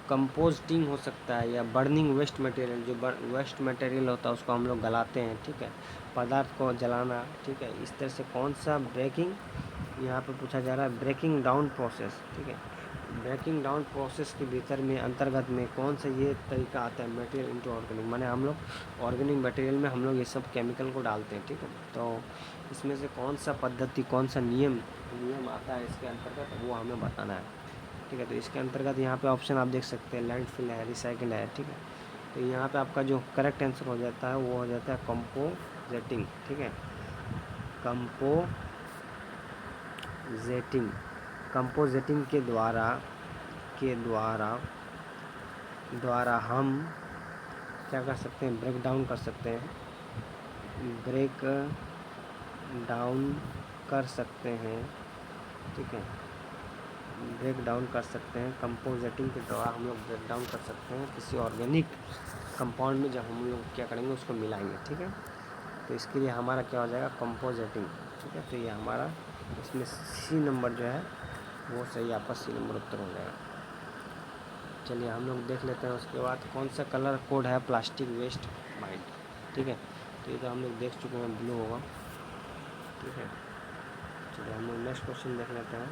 कंपोस्टिंग हो सकता है, या बर्निंग वेस्ट मटेरियल, जो वेस्ट मटेरियल होता है उसको हम लोग गलाते हैं, ठीक है, पदार्थ को जलाना, ठीक है। इस तरह से कौन सा ब्रेकिंग यहाँ पे पूछा जा रहा है, ब्रेकिंग डाउन प्रोसेस, ठीक है, ब्रेकिंग डाउन प्रोसेस के भीतर में अंतर्गत में कौन सा ये तरीका आता है, मटेरियल इनटू ऑर्गेनिक, माने हम लोग ऑर्गेनिक मटेरियल में हम लोग ये सब केमिकल को डालते हैं, ठीक है। तो इसमें से कौन सा पद्धति, कौन सा नियम आता है इसके अंतर्गत, वो हमें बताना है, ठीक है। तो इसके अंतर्गत यहाँ पे ऑप्शन आप देख सकते हैं, लैंडफिल है, रिसाइकिल है, ठीक है। तो यहाँ पे आपका जो करेक्ट आंसर हो जाता है वो हो जाता है कंपोजेटिंग, ठीक है, कंपोजेटिंग के द्वारा हम क्या कर सकते हैं, ब्रेक डाउन कर सकते हैं, ठीक है, ब्रेक डाउन कर सकते हैं, कंपोजिटिंग के द्वारा हम लोग ब्रेक डाउन कर सकते हैं किसी ऑर्गेनिक कंपाउंड में। जब हम लोग क्या करेंगे, उसको मिलाएंगे, ठीक है। तो इसके लिए हमारा क्या हो जाएगा, कंपोजिटिंग, ठीक है। तो ये हमारा इसमें सी नंबर जो है वो सही, आपका सी नंबर उत्तर हो जाएगा। चलिए हम लोग देख लेते हैं उसके बाद कौन सा कलर कोड है प्लास्टिक वेस्ट वाइट, ठीक है। तो ये तो हम लोग देख चुके हैं, ब्लू होगा, ठीक है। चलिए हम लोग नेक्स्ट क्वेश्चन देख लेते हैं।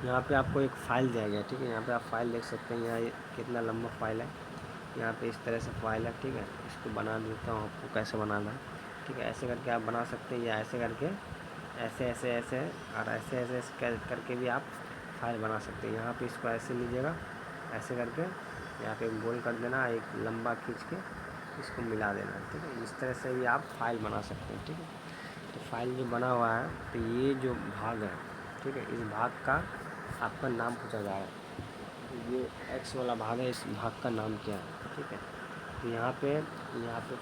यहाँ पे आपको एक फ़ाइल दिया गया है, ठीक है। यहाँ पे आप फाइल देख सकते हैं, यहाँ कितना लंबा फाइल है। यहाँ पे इस तरह से फाइल है, ठीक है। इसको बना देता हूँ आपको कैसे बनाना है, ठीक है। ऐसे करके आप बना सकते हैं, या ऐसे करके ऐसे ऐसे ऐसे और ऐसे ऐसे करके भी आप फाइल बना सकते हैं। यहाँ पे इसको ऐसे लीजिएगा, ऐसे करके यहाँ पे गोल कर देना, एक लंबा खींच के इसको मिला देना, ठीक है। इस तरह से भी आप फाइल बना सकते हैं, ठीक है। तो फाइल जो बना हुआ है, तो ये जो भाग है, ठीक है, इस भाग का आपका नाम पूछा जा रहा है। ये एक्स वाला भाग है, इस भाग का नाम क्या है, ठीक है। तो यहाँ पे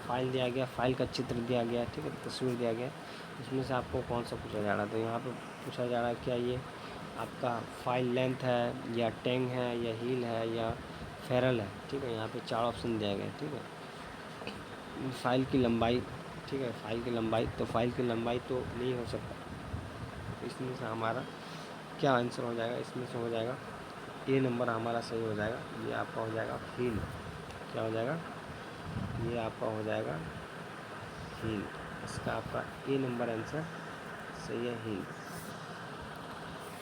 फाइल दिया गया, फाइल का चित्र दिया गया, ठीक है, तस्वीर दिया गया। इसमें से आपको कौन सा पूछा जा रहा है, तो यहाँ पे पूछा जा रहा है क्या ये आपका फाइल लेंथ है, या टैंग है, या हील है, या फेरल है, ठीक है। यहाँ पे 4 ऑप्शन दिया गया, ठीक है। फाइल की लंबाई, ठीक है, फाइल की लंबाई, तो फाइल की लंबाई तो नहीं हो सकता। इसमें से हमारा क्या आंसर हो जाएगा, इसमें से हो जाएगा ए नंबर हमारा सही हो जाएगा। ये आपका हो जाएगा हील, क्या हो जाएगा, ये आपका हो जाएगा हील। इसका आपका ए नंबर आंसर सही है, हील।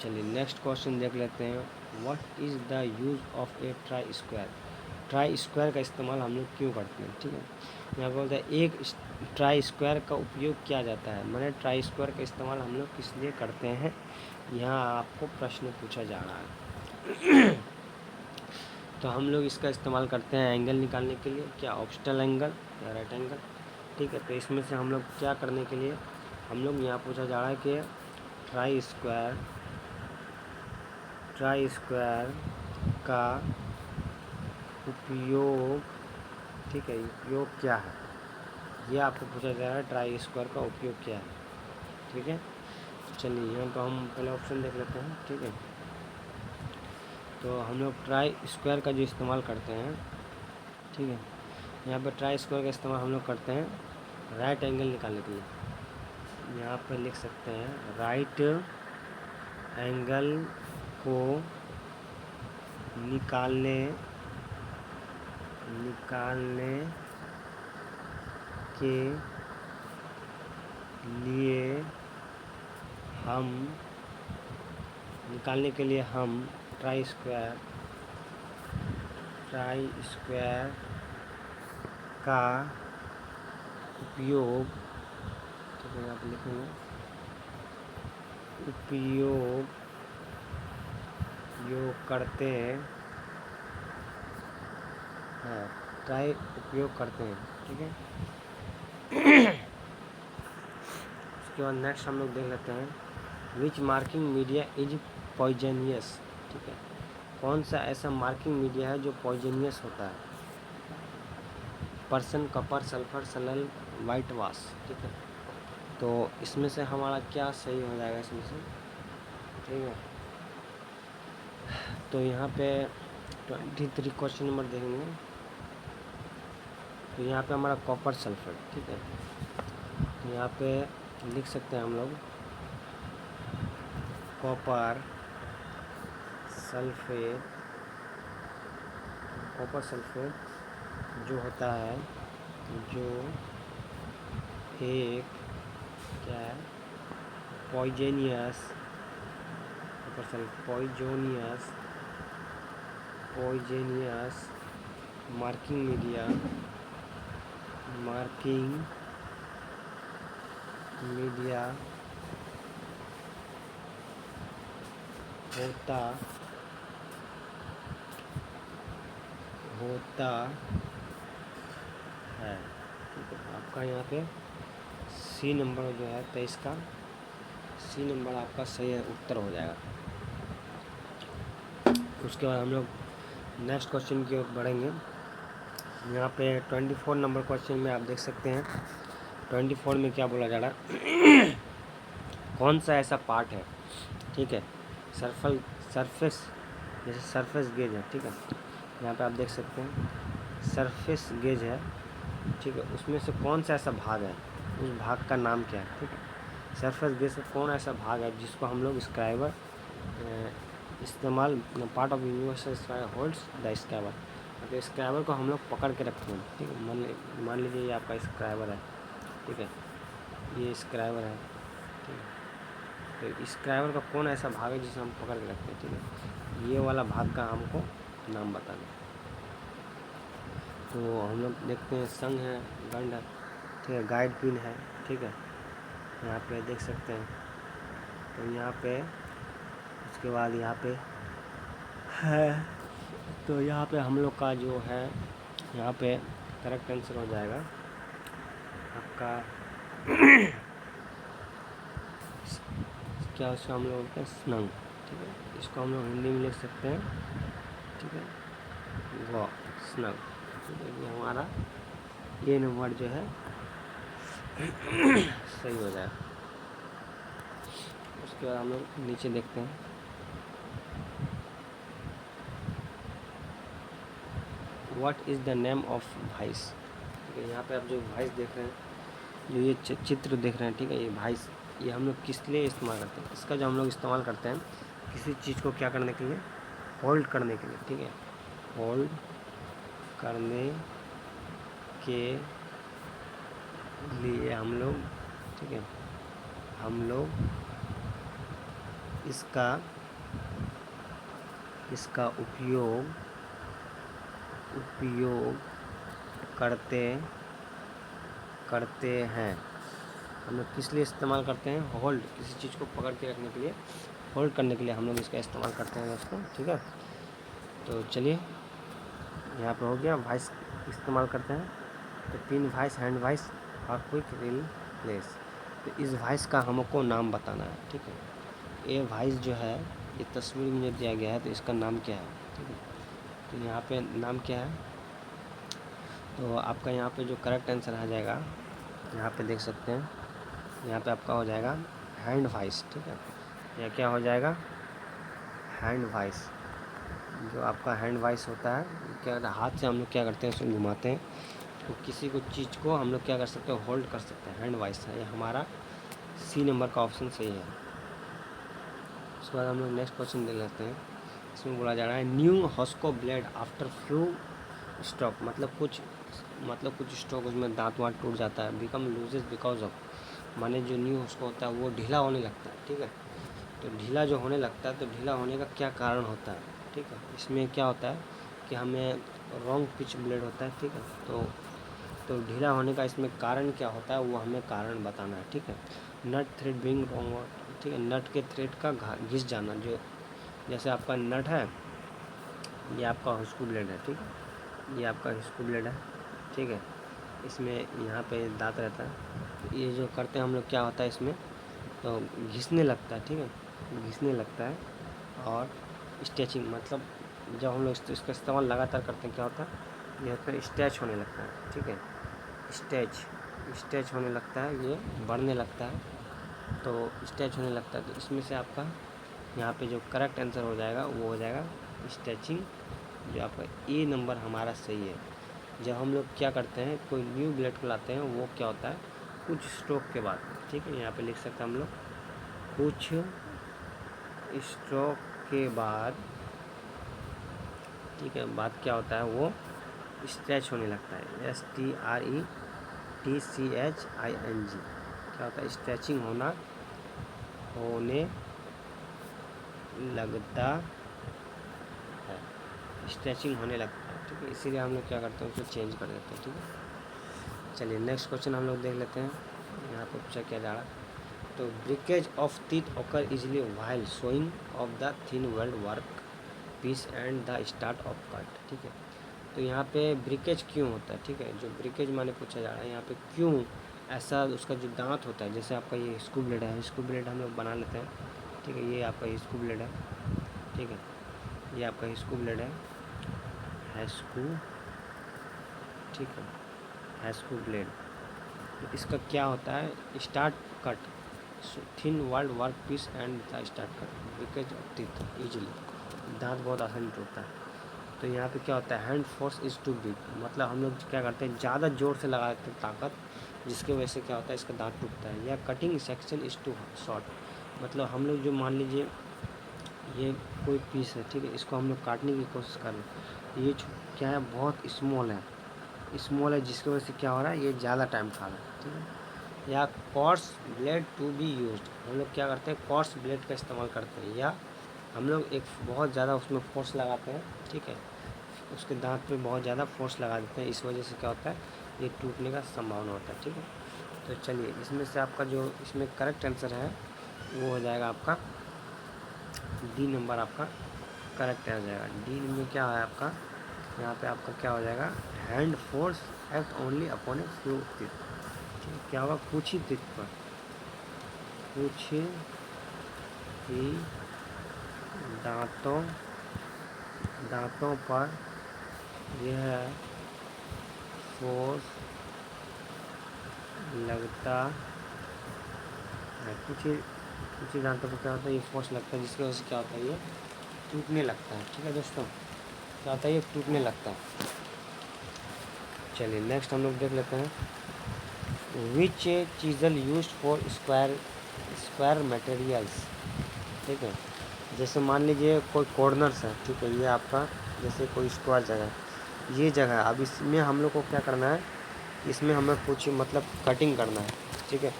चलिए नेक्स्ट क्वेश्चन देख लेते हैं। What is the use of A try square. Try square का इस्तेमाल हम लोग क्यों करते हैं, ठीक है। यहाँ पर बोलता है एक ट्राई स्क्वायर का उपयोग किया जाता है, मैंने ट्राई स्क्वायर का इस्तेमाल हम लोग किस लिए करते हैं, यहाँ आपको प्रश्न पूछा जा रहा है। तो हम लोग इसका इस्तेमाल करते हैं एंगल निकालने के लिए, क्या ऑब्स्टल एंगल या राइट एंगल, ठीक है। तो इसमें से हम लोग क्या करने के लिए, हम लोग यहाँ पूछा जा रहा है कि ट्राई स्क्वायर का उपयोग, ठीक है, उपयोग क्या है, ये आपको पूछा जा रहा है। ट्राई स्क्वायर का उपयोग क्या है, ठीक है। चलिए यहाँ पर हम पहले ऑप्शन देख लेते हैं, ठीक है। तो हम लोग ट्राई स्क्वायर का जो इस्तेमाल करते हैं, ठीक है, यहाँ पर ट्राई स्क्वायर का इस्तेमाल हम लोग करते हैं राइट एंगल निकालने के लिए। यहाँ पर लिख सकते हैं राइट एंगल को निकालने के लिए हम ट्राई स्क्वायर का उपयोग, ठीक है, आप लिखेंगे उपयोग करते हैं, उपयोग करते हैं, ठीक है। उसके बाद नेक्स्ट हम लोग देख लेते हैं विच मार्किंग मीडिया इज पॉइजनियस, ठीक है। कौन सा ऐसा मार्किंग मीडिया है जो पॉइजनियस होता है, person, Kapoor, sulphur, Salal, white wash, ठीक है। तो इसमें से हमारा क्या सही हो जाएगा, इसमें से, ठीक है। तो यहाँ पे 23 क्वेश्चन नंबर देखेंगे, तो यहाँ पे हमारा कॉपर सल्फेट, ठीक है। तो यहाँ पे लिख सकते हैं हम लोग कॉपर सल्फेट जो होता है, जो एक क्या है, पॉइजनियस मार्किंग मीडिया होता है, ठीक है। आपका यहाँ पे सी नंबर जो है 23 का सी नंबर आपका सही उत्तर हो जाएगा। उसके बाद हम लोग नेक्स्ट क्वेश्चन की ओर बढ़ेंगे। यहाँ पे 24 नंबर क्वेश्चन में आप देख सकते हैं 24 में क्या बोला जा रहा है। कौन सा ऐसा पार्ट है, ठीक है, सरफेस, जैसे सरफेस गेज है, ठीक है। यहाँ पे आप देख सकते हैं सरफेस गेज है, ठीक है। उसमें से कौन सा ऐसा भाग है, उस भाग का नाम क्या है, ठीक है। सरफेस गेज से कौन ऐसा भाग है जिसको हम लोग स्क्राइबर इस्तेमाल, part of universal scriber holds the scriber, मतलब स्क्राइबर को हम लोग पकड़ के रखते हैं, ठीक है। मान लीजिए ये आपका स्क्राइबर है, ठीक है, ये स्क्राइबर है, ठीक है। तो स्क्राइबर का कौन ऐसा भाग है जिसे हम पकड़ के रखते हैं, ठीक है। ये वाला भाग का हमको नाम बताना है। तो हम लोग देखते हैं संग है, गंड है, ठीक है, गाइड पिन है, ठीक है, यहाँ पे देख सकते हैं। तो यहाँ पे उसके बाद यहाँ पे है, तो यहाँ पे हम लोग का जो है, यहाँ पे करेक्ट आंसर हो जाएगा आपका क्या, उसका हम लोग का स्नंग, ठीक है। इसको हम लोग हिंदी में लिख सकते हैं, ठीक है, गो स्नंग, ठीक है। ये हमारा ये नंबर जो है सही हो जाएगा। उसके बाद हम लोग नीचे देखते हैं, what is the name of vice, ठीक है। यहाँ पे आप जो वाइस देख रहे हैं, जो ये चित्र देख रहे हैं, ठीक है, ये वाइस, ये हम लोग किस लिए इस्तेमाल करते हैं, इसका जो हम लोग इस्तेमाल करते हैं किसी चीज़ को क्या करने के लिए, होल्ड करने के लिए, ठीक है, होल्ड करने के लिए हम लोग, ठीक है, हम लोग इसका उपयोग करते हैं। हम लोग किस लिए इस्तेमाल करते हैं, होल्ड, किसी चीज़ को पकड़ के रखने के लिए, होल्ड करने के लिए हम लोग इसका इस्तेमाल करते हैं दोस्तों, ठीक है। तो चलिए यहाँ पे हो गया, वाइस इस्तेमाल करते हैं। तो पिन वाइस, हैंड वाइस और क्विक रिप्लेस। तो इस वाइस का हमको नाम बताना है, ठीक है। ये वाइस जो है, ये तस्वीर में जो दिया गया है, तो इसका नाम क्या है, ठीक है। तो यहाँ पे नाम क्या है, तो आपका यहाँ पे जो करेक्ट आंसर आ जाएगा, यहाँ पे देख सकते हैं, यहाँ पे आपका हो जाएगा हैंड वाइस, ठीक है। यह क्या हो जाएगा, हैंड वाइस। जो आपका हैंड वाइस होता है, क्या होता है, हाथ से हम लोग क्या करते हैं, उसको घुमाते हैं, तो किसी को चीज़ को हम लोग क्या कर सकते हैं, होल्ड कर सकते हैं, हैंड वाइस है। ये हमारा सी नंबर का ऑप्शन सही है। उसके बाद हम लोग नेक्स्ट क्वेश्चन देख लेते हैं। इसमें बोला जा रहा है न्यू हॉस्को ब्लेड आफ्टर फ्यू स्ट्रोक, मतलब कुछ स्ट्रोक उसमें दांत वाँत टूट जाता है, बिकम लूजेस बिकॉज ऑफ, माने जो न्यू हॉस्को होता है वो ढीला होने लगता है, ठीक है। तो ढीला जो होने लगता है, तो ढीला होने का क्या कारण होता है, ठीक है। इसमें क्या होता है कि हमें रॉन्ग पिच ब्लेड होता है, ठीक है। तो ढीला होने का इसमें कारण क्या होता है, वो हमें कारण बताना है, ठीक है। नट थ्रेड बिंग रॉन्ग, ठीक है, नट के थ्रेड का घिस जाना, जो जैसे आपका नट है, ये आपका हॉस्को ब्लेड है, ठीक है, ये आपका हॉस्को ब्लेड है, ठीक है। इसमें यहाँ पे दांत रहता है, ये जो करते हैं हम लोग, क्या होता है इसमें, तो घिसने लगता है, ठीक है, घिसने लगता है। और स्ट्रेचिंग, मतलब जब हम लोग इसका इस्तेमाल लगातार करते हैं, क्या होता है, ये होता है स्ट्रेच होने लगता है, ठीक है, स्ट्रेच होने लगता है, ये बढ़ने लगता है, तो स्ट्रेच होने लगता है। तो इसमें से आपका यहाँ पे जो करेक्ट आंसर हो जाएगा वो हो जाएगा स्ट्रेचिंग, जो आपका ए नंबर हमारा सही है। जब हम लोग क्या करते हैं, कोई न्यू ब्लेड को लाते हैं, वो क्या होता है, कुछ स्ट्रोक के बाद, ठीक है, यहाँ पे लिख सकते हैं हम लोग, कुछ स्ट्रोक के बाद, ठीक है, बाद क्या होता है, वो स्ट्रेच होने लगता है, STRETCHING, क्या होता है, स्ट्रेचिंग होने लगता है, स्ट्रेचिंग होने लगता है, ठीक है। इसीलिए हम लोग क्या करते हैं, उसको चेंज कर देते हैं, ठीक है। चलिए नेक्स्ट क्वेश्चन हम लोग देख लेते हैं। यहाँ पे पूछा क्या जा रहा है, तो breakage of teeth occur easily while sawing off the thin walled work piece and the start of cut, ठीक है। तो यहाँ पे ब्रेकेज क्यों होता है, ठीक है, जो ब्रेकेज माने पूछा जा रहा है यहाँ पे क्यों ऐसा, उसका जो दांत होता है, जैसे आपका ये स्क्रू ब्लेड है, स्क्रू ब्लेड हम लोग बना लेते हैं, ठीक है, ये आपका स्क्रू ब्लेड है, ठीक है, ये आपका स्क्रू ब्लेड है स्क्रू, ठीक है, स्क्रू ब्लेड। तो इसका क्या होता है, start cut, thin walled work piece and the start cut breakage of teeth easily, दांत बहुत आसानी टूटता है। तो यहाँ पे क्या होता है, hand force is too big, मतलब हम लोग क्या करते हैं ज़्यादा ज़ोर से लगाते हैं ताकत, जिसकी वजह से क्या होता है इसका दांत टूटता है। या cutting section is too short, मतलब हम लोग जो मान लीजिए ये कोई पीस है, ठीक है, इसको हम लोग काटने की कोशिश कर रहे हैं, ये क्या है बहुत स्मॉल है, जिसकी वजह से क्या हो रहा है ये ज़्यादा टाइम खा रहा है, ठीक है। या coarse blade to be used, हम लोग क्या करते हैं कॉर्स ब्लेड का इस्तेमाल करते हैं, या हम लोग एक बहुत ज़्यादा उसमें फोर्स लगाते हैं, ठीक है, उसके दांत पे बहुत ज़्यादा फोर्स लगा देते हैं, इस वजह से क्या होता है ये टूटने का संभावना होता है, ठीक है। तो चलिए इसमें से आपका जो इसमें करेक्ट आंसर है वो हो जाएगा आपका डी नंबर, आपका करेक्ट आ जाएगा। डी में क्या है आपका, यहाँ पे आपका क्या हो जाएगा, hand force act only upon a few teeth, ठीक है, क्या होगा कुछ ही टीथ पर, कुछ ही दांतों पर यह फोर्स लगता है, कुछ ही दांतों पर क्या होता है ये फोर्स लगता है, जिसकी वजह से क्या होता है ये टूटने लगता है, ठीक है दोस्तों, क्या होता है ये टूटने लगता है। चलिए नेक्स्ट हम लोग देख लेते हैं, विच chisel use for square materials, ठीक है, जैसे मान लीजिए कोई कॉर्नर्स है, ठीक है, ये आपका जैसे कोई स्क्वायर जगह है, ये जगह है, अब इसमें हम लोग को क्या करना है, इसमें हमें कुछ मतलब कटिंग करना है, ठीक है,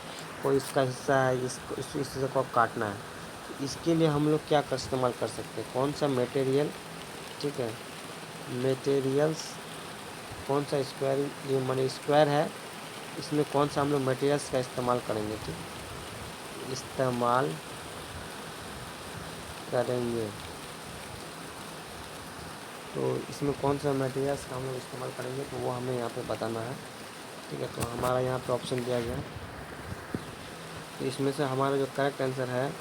कोई इसका हिस्सा है, इस हिस्से को काटना है, तो इसके लिए हम लोग क्या इस्तेमाल कर सकते हैं, कौन सा मटेरियल, ठीक है, मटेरियल्स कौन सा स्क्वायर, ये माने स्क्वायर है, इसमें कौन सा हम लोग मटेरियल्स का इस्तेमाल करेंगे, ठीक, इस्तेमाल करेंगे, तो इसमें कौन सा मटेरियल्स का हम लोग इस्तेमाल करेंगे तो वो हमें यहाँ पे बताना है, ठीक है। तो हमारा यहाँ पे ऑप्शन दिया गया है, तो इसमें से हमारा जो करेक्ट आंसर है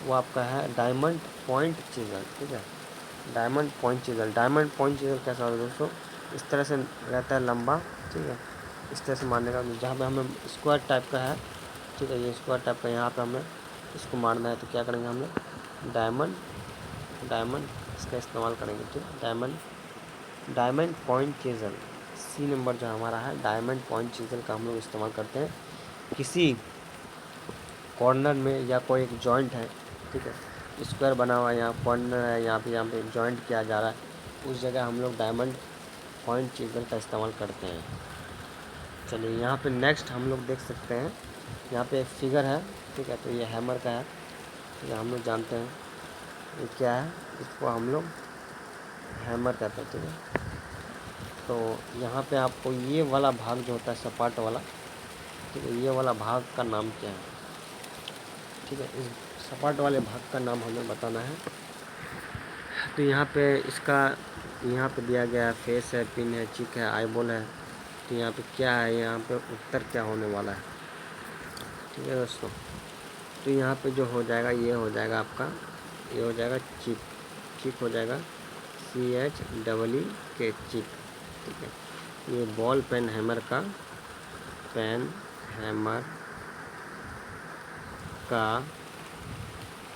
वो आपका है डायमंड पॉइंट चीज़ल, ठीक है, diamond point chisel. Diamond point chisel कैसा होता है दोस्तों, इस तरह से रहता है लंबा, ठीक है, इस तरह से मारने का, जहाँ पे हमें स्क्वायर टाइप का है, ठीक है, ये स्क्वायर टाइप का, यहाँ पे हमें इसको मारना है, तो क्या करेंगे हम लोग डायमंड इसका इस्तेमाल करेंगे, ठीक है, डायमंड पॉइंट चीज़ल, सी नंबर जो हमारा है डायमंड पॉइंट चीज़ल का हम लोग इस्तेमाल करते हैं किसी कॉर्नर में, या कोई एक जॉइंट है, ठीक है, स्क्वायर बना हुआ है, यहाँ कॉर्नर है, यहाँ पे जॉइंट किया जा रहा है, उस जगह हम लोग डायमंड पॉइंट चीज़ल का इस्तेमाल करते हैं। चलिए यहाँ पे नेक्स्ट हम लोग देख सकते हैं, यहाँ पे एक फिगर है, ठीक है, तो ये हैमर का है, ठीक है, हम लोग जानते हैं ये क्या है, इसको हम लोग हैमर कहते हैं, ठीक है। तो यहाँ पे आपको ये वाला भाग जो होता है सपाट वाला, ठीक है, ये वाला भाग का नाम क्या है, ठीक है, इस सपाट वाले भाग का नाम हमें बताना है। तो यहाँ पे इसका यहाँ पे दिया गया है, फेस है, पिन है, चिक है, आईबॉल है, तो यहाँ पे क्या है, यहाँ पे उत्तर क्या होने वाला है, ठीक है दोस्तों। तो यहाँ पे जो हो जाएगा ये हो जाएगा आपका, ये हो जाएगा चिक हो जाएगा, CHEE चिक, ठीक है, ये बॉल पेन हैमर का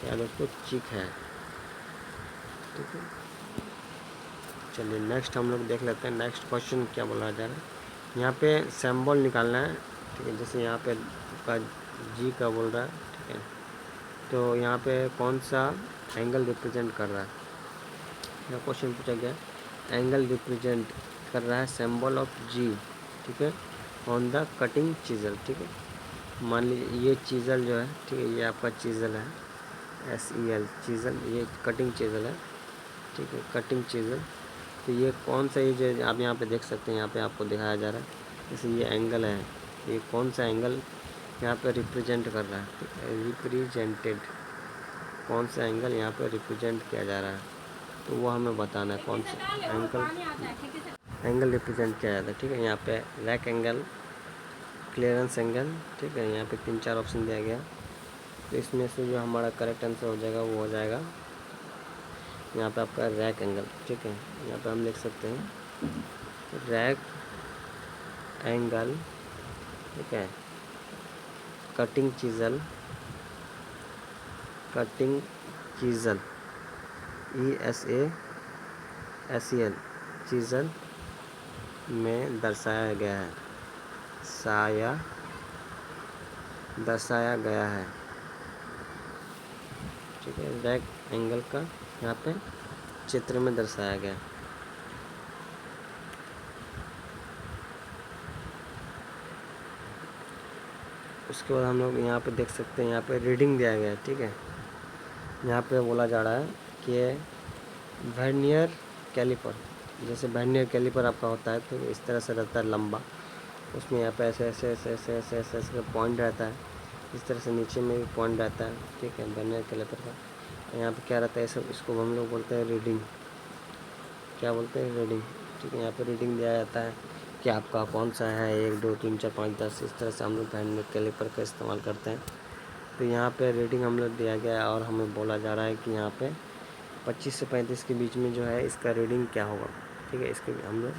क्या दोस्तों चिक है, ठीक है। चलिए नेक्स्ट हम लोग देख लेते हैं, नेक्स्ट क्वेश्चन क्या बोला जा रहा है, यहाँ पे सिंबल निकालना है, ठीक है, जैसे यहाँ पे आपका जी का बोल रहा है, ठीक है, तो यहाँ पे कौन सा एंगल रिप्रेजेंट कर रहा है, यहाँ क्वेश्चन पूछा गया एंगल रिप्रेजेंट कर रहा है सिंबल ऑफ जी, ठीक है, ऑन द कटिंग चीज़ल, ठीक है, मान लीजिए ये चीज़ल जो है, ठीक है, ये आपका चीज़ल है, SEL चीज़ल, ये कटिंग चीज़ल है, ठीक है, कटिंग चीज़ल। तो ये कौन सा, ये जो आप यहाँ पे देख सकते हैं, यहाँ पे आपको दिखाया जा रहा है, जैसे ये एंगल है, ये कौन सा एंगल यहाँ पे रिप्रेजेंट कर रहा है, ठीक है, रिप्रेजेंटेड, कौन सा एंगल यहाँ पे रिप्रेजेंट किया जा रहा है, तो वो हमें बताना है कौन सा एंगल रिप्रेजेंट किया जाता है, ठीक है। यहाँ पे रैक एंगल, क्लियरेंस एंगल, ठीक है, यहाँ पे 3-4 ऑप्शन दिया गया, तो इसमें से जो हमारा करेक्ट आंसर हो जाएगा वो हो जाएगा यहाँ पे आपका रैक एंगल, ठीक है, यहाँ पे हम लिख सकते हैं रैक एंगल, ठीक है, cutting chisel cutting chisel, ESASEL chisel में दर्शाया गया है, दर्शाया गया है। ठीक है, रेक्ट एंगल का यहाँ पे चित्र में दर्शाया गया। उसके बाद हम लोग यहाँ पे देख सकते हैं, यहाँ पे रीडिंग दिया गया है। ठीक है, यहाँ पे बोला जा रहा है कि वर्नियर कैलिपर, जैसे वर्नियर कैलिपर आपका होता है तो इस तरह से रहता है लंबा, उसमें यहाँ पे ऐसे ऐसे ऐसे ऐसे ऐसे ऐसे ऐसे पॉइंट रहता है, इस तरह से नीचे में भी पॉइंट रहता है। ठीक है, वर्नियर कैलिपर का यहाँ पे क्या रहता है, सब इसको हम लोग बोलते हैं रीडिंग। क्या बोलते हैं, रीडिंग। ठीक है, यहाँ पे रीडिंग दिया जाता है कि आपका कौन सा है, 1 2 3 4 5 10, इस तरह से हम लोग वर्नियर कैलिपर का इस्तेमाल करते हैं। तो यहाँ पे रीडिंग हम लोग दिया गया है और हमें बोला जा रहा है कि यहाँ पे 25 से 35 के बीच में जो है इसका रीडिंग क्या होगा। ठीक है, इसके हम लोग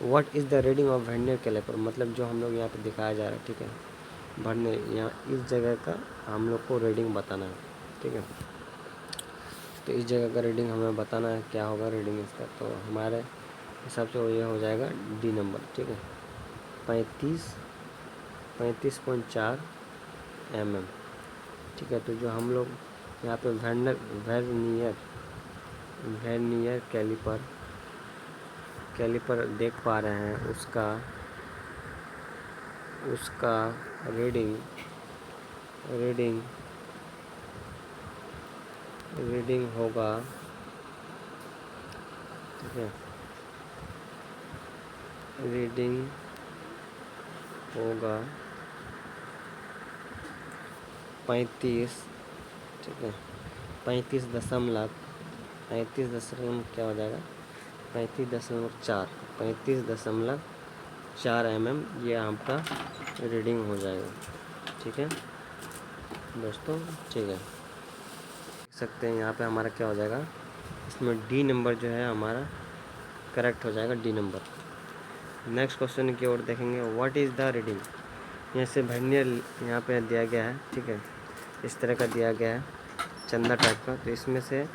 what is the reading of vernier caliper, मतलब जो हम लोग यहाँ पे दिखाया जा रहा है। ठीक है, वर्नियर यहाँ इस जगह का हम लोग को रीडिंग बताना है। ठीक है, तो इस जगह का रीडिंग हमें बताना है, क्या होगा रीडिंग इसका। तो हमारे हिसाब से ये हो जाएगा डी नंबर। ठीक है, 35.4 mm। ठीक है, तो जो हम लोग यहाँ पे वर्नियर कैलिपर देख पा रहे हैं, उसका रीडिंग होगा। ठीक है, रीडिंग होगा 35। ठीक है, 35 दशमलव क्या हो जाएगा, 35.4 mm ये आपका रीडिंग हो जाएगा। ठीक है दोस्तों, ठीक है, देख सकते हैं यहाँ पे हमारा क्या हो जाएगा, इसमें डी नंबर जो है हमारा करेक्ट हो जाएगा, डी नंबर। नेक्स्ट क्वेश्चन की ओर देखेंगे, व्हाट इज़ द रीडिंग। यहाँ से वर्नियर यहाँ पे दिया गया है। ठीक है, इस तरह का दिया गया है चंदा टाइप का, तो इसमें से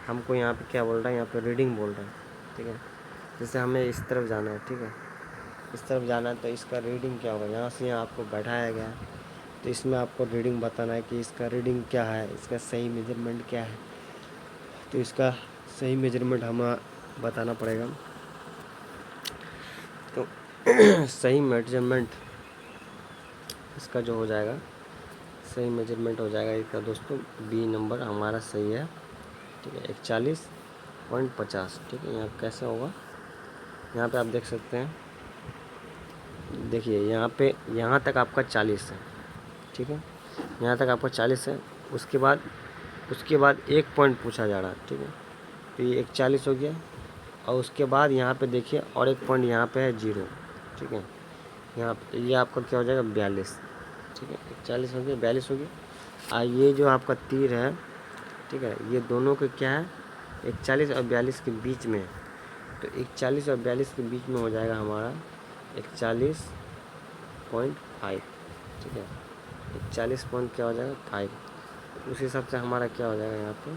हमको यहाँ पे क्या बोल रहा है, यहाँ पे रीडिंग बोल रहा है। ठीक है, जैसे हमें इस तरफ जाना है। ठीक है, इस तरफ जाना है तो इसका रीडिंग क्या होगा, यहाँ से यहाँ आपको बैठाया गया है, तो इसमें आपको रीडिंग बताना है कि इसका रीडिंग क्या है, इसका सही मेजरमेंट क्या है। तो इसका सही मेजरमेंट हमें बताना पड़ेगा। तो सही मेजरमेंट इसका जो हो जाएगा, सही मेजरमेंट हो जाएगा इसका दोस्तों, बी नंबर हमारा सही है। ठीक है, 41.50। ठीक है, यहाँ कैसे होगा, यहाँ पे आप देख सकते हैं, देखिए यहाँ तक आपका 40 है। ठीक है, यहाँ तक आपका 40 है, उसके बाद एक पॉइंट पूछा जा रहा है। ठीक है, तो ये 41 हो गया, और उसके बाद यहाँ पे देखिए और एक पॉइंट यहाँ पे है 0। ठीक है, यहाँ ये आपका क्या हो जाएगा, 42। ठीक है, 41 हो गया, 42 हो गया। ये जो आपका तीर है, ठीक है, ये दोनों के क्या है, 41 और 42 के बीच में है, तो 41 और 42 के बीच में हो जाएगा हमारा 41.5। ठीक है, 41 पॉइंट क्या हो जाएगा, 5। उस हिसाब से हमारा क्या हो जाएगा यहाँ पे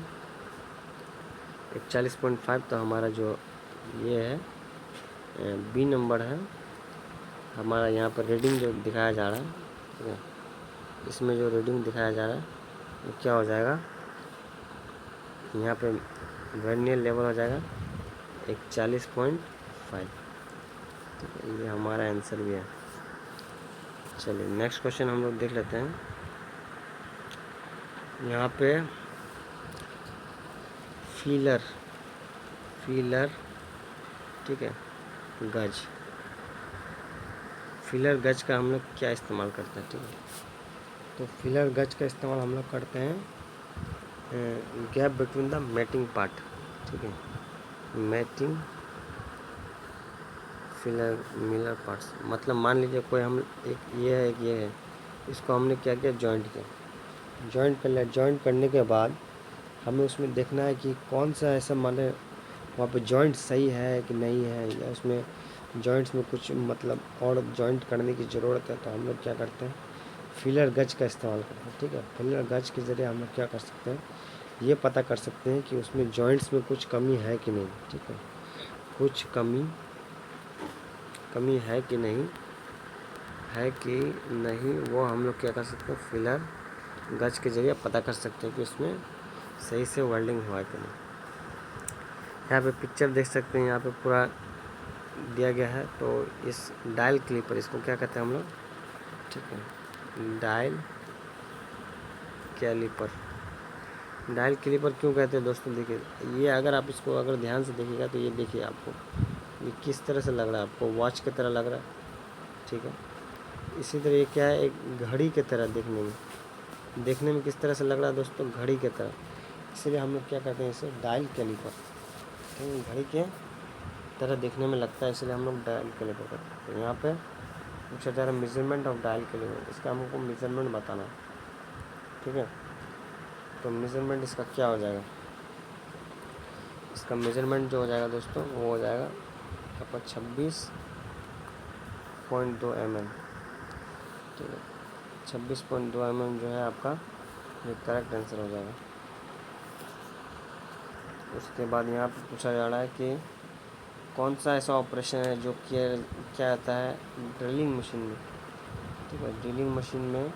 41.5। तो हमारा जो ये है बी नंबर है हमारा, यहाँ पर रीडिंग जो दिखाया जा रहा है। ठीक है, इसमें जो रीडिंग दिखाया जा रहा है वो क्या हो जाएगा, यहाँ पे वर्नियर लेवल हो जाएगा 41.5। ठीक है, ये हमारा आंसर भी है। चलिए नेक्स्ट क्वेश्चन हम लोग देख लेते हैं। यहाँ पे फीलर, ठीक है, फीलर गज का हम लोग क्या इस्तेमाल करते हैं। ठीक है, तो फीलर गज का इस्तेमाल हम लोग करते हैं gap between the mating part. ठीक है, मैटिंग फीलर मिलर पार्ट्स, मतलब मान लीजिए कोई हम एक ये है, इसको हमने क्या किया, जॉइंट किया, जॉइंट कर लिया। जॉइंट करने के बाद हमें उसमें देखना है कि कौन सा ऐसा माने वहाँ पे जॉइंट सही है कि नहीं है, या उसमें जॉइंट्स में कुछ मतलब और जॉइंट करने की ज़रूरत है। तो हम लोग क्या करते हैं, फिलर गज का इस्तेमाल करते हैं, ठीक है। फिलर गज के ज़रिए हम लोग क्या कर सकते हैं, ये पता कर सकते हैं कि उसमें जॉइंट्स में कुछ कमी है कि नहीं, ठीक है। कुछ कमी है कि नहीं, वो हम लोग क्या कर सकते हैं, फिलर गज के ज़रिए पता कर सकते हैं कि उसमें सही से वेल्डिंग हुआ है कि नहीं। यहाँ पे पिक्चर देख सकते हैं, यहाँ पे पूरा दिया गया है। तो इस डायल क्लिपर, इसको क्या कहते हैं हम लोग, ठीक है, डायल कैलिपर क्यों कहते हैं दोस्तों, देखिए ये अगर आप इसको अगर ध्यान से देखिएगा तो ये देखिए आपको ये किस तरह से लग रहा है, आपको वॉच की तरह लग रहा है, ठीक है। इसी तरह ये क्या है, एक घड़ी की तरह देखने में किस तरह से लग रहा है दोस्तों, घड़ी की तरह। इसलिए हम लोग क्या कहते हैं इसे, डायल कैलिपर, ठीक है। घड़ी के तरह देखने में लगता है, इसलिए हम लोग डायल कैलिपर करते हैं। तो यहाँ पे पूछा जा रहा है मेजरमेंट ऑफ डायल कैलिपर, इसका हमको मेजरमेंट बताना है, ठीक है। तो मेजरमेंट इसका क्या हो जाएगा, इसका मेजरमेंट जो हो जाएगा दोस्तों वो हो जाएगा आपका 26.2 mm, ठीक है। 26.2 mm जो है आपका ये करेक्ट आंसर हो जाएगा। उसके बाद यहाँ पर पूछा जा रहा है कि कौन सा ऐसा ऑपरेशन है जो क्या आता है ड्रिलिंग मशीन में, ठीक है। ड्रिलिंग मशीन में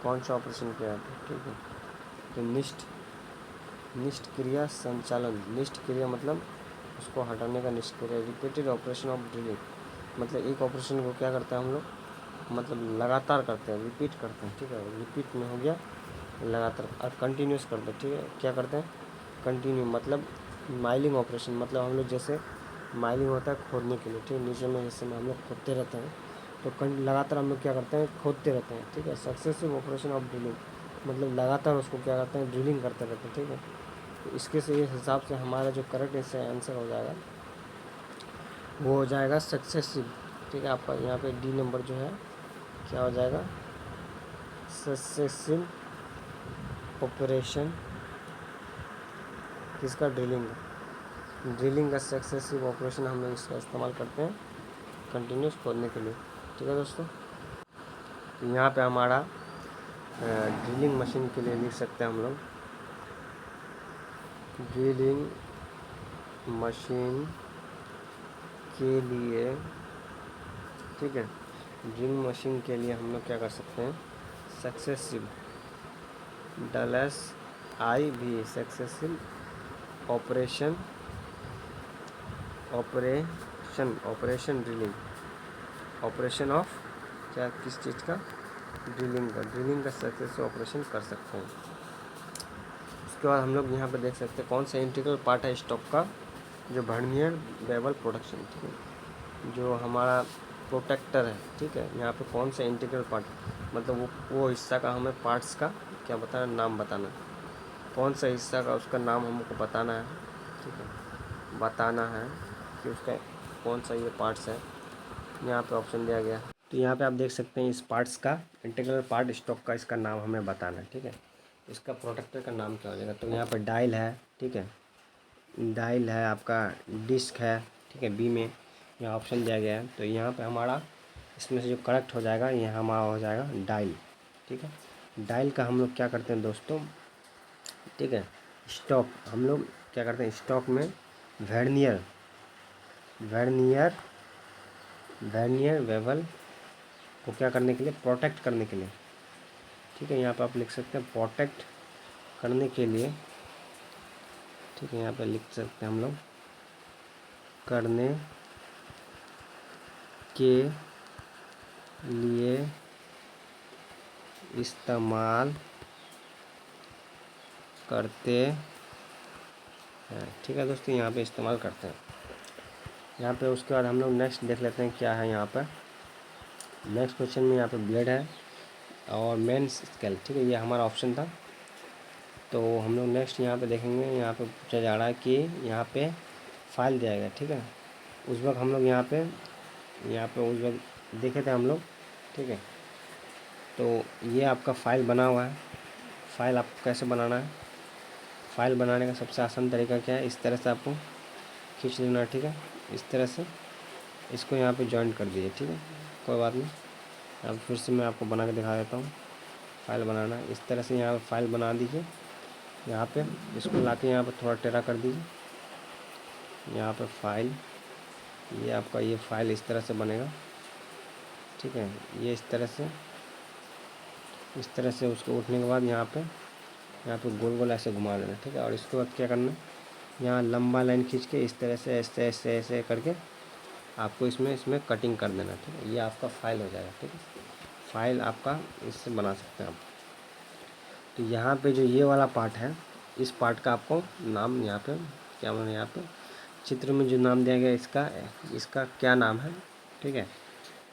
कौन सा ऑपरेशन किया जाता है, ठीक है। तो निष्क्रिय संचालन, निष्क्रिय मतलब उसको हटाने का निष्क्रिय, रिपीटेड ऑपरेशन ऑफ ड्रिलिंग मतलब एक ऑपरेशन को क्या करते हैं हम लोग, मतलब लगातार करते हैं, रिपीट करते हैं, ठीक है। रिपीट में हो गया लगातार, और कंटिन्यूस करते हैं, ठीक है। क्या करते हैं, कंटिन्यू मतलब माइलिंग ऑपरेशन, मतलब हम लोग जैसे माइलिंग होता है खोदने के लिए, ठीक है। नीचे में हिस्से में हम लोग खोदते रहते हैं, तो लगातार हम लोग क्या करते हैं, खोदते रहते हैं, ठीक है। सक्सेसिव ऑपरेशन ऑफ ड्रिलिंग मतलब लगातार उसको क्या करते हैं, ड्रिलिंग करते रहते हैं, ठीक है। तो इसके से इस हिसाब से हमारा जो करेक्ट इससे आंसर हो जाएगा वो हो जाएगा सक्सेसिव, ठीक है। आपका यहाँ पे डी नंबर जो है क्या हो जाएगा, सक्सेसिव ऑपरेशन किसका, ड्रिलिंग का सक्सेसिव ऑपरेशन हम लोग इसका इस्तेमाल करते हैं कंटिन्यूस खोदने के लिए, ठीक है दोस्तों। तो यहाँ पे हमारा ड्रिलिंग मशीन के लिए लिख सकते हैं हम लोग, ड्रिलिंग मशीन के लिए, ठीक है। ड्रिलिंग मशीन के लिए हम लोग क्या कर सकते हैं, successive DLSI successive operation drilling, operation of क्या, किस चीज़ का, ड्रिलिंग का सक्सेसिव ऑपरेशन कर सकते हैं। उसके बाद हम लोग यहाँ पर देख सकते हैं कौन सा इंटीग्रल पार्ट है स्टॉक का, जो वर्नियर बेवल प्रोडक्शन, ठीक है, जो हमारा प्रोटेक्टर है, ठीक है। यहाँ पे कौन सा इंटीग्रल पार्ट, मतलब वो हिस्सा का हमें पार्ट्स का क्या बताना, नाम बताना, कौन सा हिस्सा का उसका नाम हमको बताना है, ठीक है, बताना है कि उसका कौन सा ये पार्ट्स है। यहाँ पे ऑप्शन दिया गया, तो यहाँ पे आप देख सकते हैं इस पार्ट्स का इंटीग्रल पार्ट स्टॉक का इसका नाम हमें बताना है, ठीक है। इसका प्रोटेक्टर का नाम क्या हो जाएगा, तो यहाँ पर डायल है, ठीक है, डायल है, आपका डिस्क है, ठीक है, बी में यहाँ ऑप्शन दिया गया है। तो यहाँ पे हमारा इसमें से जो करेक्ट हो जाएगा यहाँ हमारा हो जाएगा डायल, ठीक है। डायल का हम लोग क्या करते हैं दोस्तों, ठीक है, स्टॉक हम लोग क्या करते हैं, स्टॉक में वर्नियर बेवल को क्या करने के लिए, प्रोटेक्ट करने के लिए, ठीक है। यहाँ पे आप लिख सकते हैं प्रोटेक्ट करने के लिए, ठीक है। यहाँ पे लिख सकते हैं हम लोग करने के लिए इस्तेमाल करते हैं, ठीक है दोस्तों, यहाँ पे इस्तेमाल करते हैं। यहाँ पे उसके बाद हम लोग नेक्स्ट देख लेते हैं क्या है यहाँ पर। नेक्स्ट क्वेश्चन में यहाँ पे ब्लेड है और मेन स्केल, ठीक है, ये हमारा ऑप्शन था। तो हम लोग नेक्स्ट यहाँ पे देखेंगे, यहाँ पे पूछा जा रहा है कि यहाँ पे फाइल दिया गया, ठीक है। उस वक्त हम लोग यहाँ पे उस वक्त देखे थे हम लोग, ठीक है। तो ये आपका फ़ाइल बना हुआ है, फ़ाइल आपको कैसे बनाना है, फ़ाइल बनाने का सबसे आसान तरीका क्या है, इस तरह से आपको खींच लेना है, ठीक है। इस तरह से इसको यहाँ पे जॉइन कर दीजिए, ठीक है, कोई बात नहीं, अब फिर से मैं आपको बना के दिखा देता हूँ। फाइल बनाना इस तरह से यहाँ पे फाइल बना दीजिए। यहाँ पे इसको लाके यहाँ पे थोड़ा टेढ़ा कर दीजिए। यहाँ पे फाइल, ये आपका ये फाइल इस तरह से बनेगा, ठीक है। ये इस तरह से उसको उठने के बाद यहाँ पे गोल गोल ऐसे घुमा देना, ठीक है। और इसके बाद क्या करना, यहाँ लंबा लाइन खींच के इस तरह से ऐसे ऐसे ऐसे करके आपको इसमें कटिंग कर देना, ठीक है। ये आपका फाइल हो जाएगा, ठीक है। फाइल आपका इससे बना सकते हैं आप। तो यहाँ पे जो ये वाला पार्ट है, इस पार्ट का आपको नाम यहाँ पे क्या माने, यहाँ पे चित्र में जो नाम दिया गया इसका क्या नाम है, ठीक है।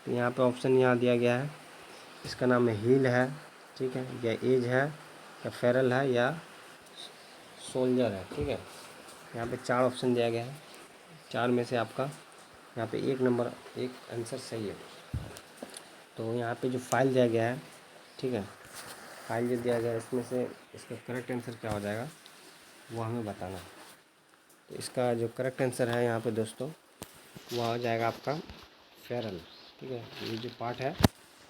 तो यहाँ पे ऑप्शन यहाँ दिया गया है, इसका नाम है हील है, ठीक है, या एज है, या फेरल है, या सोल्जर है, ठीक है। यहाँ पे 4 ऑप्शन दिया गया है, 4 में से आपका यहाँ पे एक आंसर सही है। तो यहाँ पे जो फाइल दिया गया है, ठीक है, फाइल जो दिया गया है इसमें से इसका करेक्ट आंसर क्या हो जाएगा वो हमें बताना है। तो इसका जो करेक्ट आंसर है यहाँ पे दोस्तों, वो हो जाएगा आपका फेरल, ठीक है। ये जो पार्ट है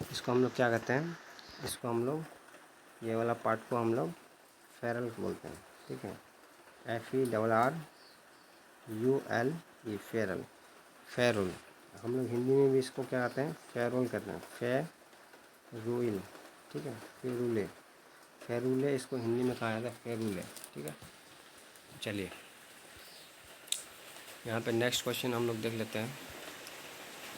इसको हम लोग क्या कहते हैं, इसको हम लोग ये वाला पार्ट को हम लोग फेरल बोलते हैं, ठीक है। FERRULE, Feral, ferrule. हम लोग हिंदी में भी इसको क्या कहते हैं, फेरुल कहते हैं, फेरुल, ठीक है। फेरुले, फेरुले इसको हिंदी में कहा जाता है, फेरुले, ठीक है। चलिए यहाँ पे नेक्स्ट क्वेश्चन हम लोग देख लेते हैं।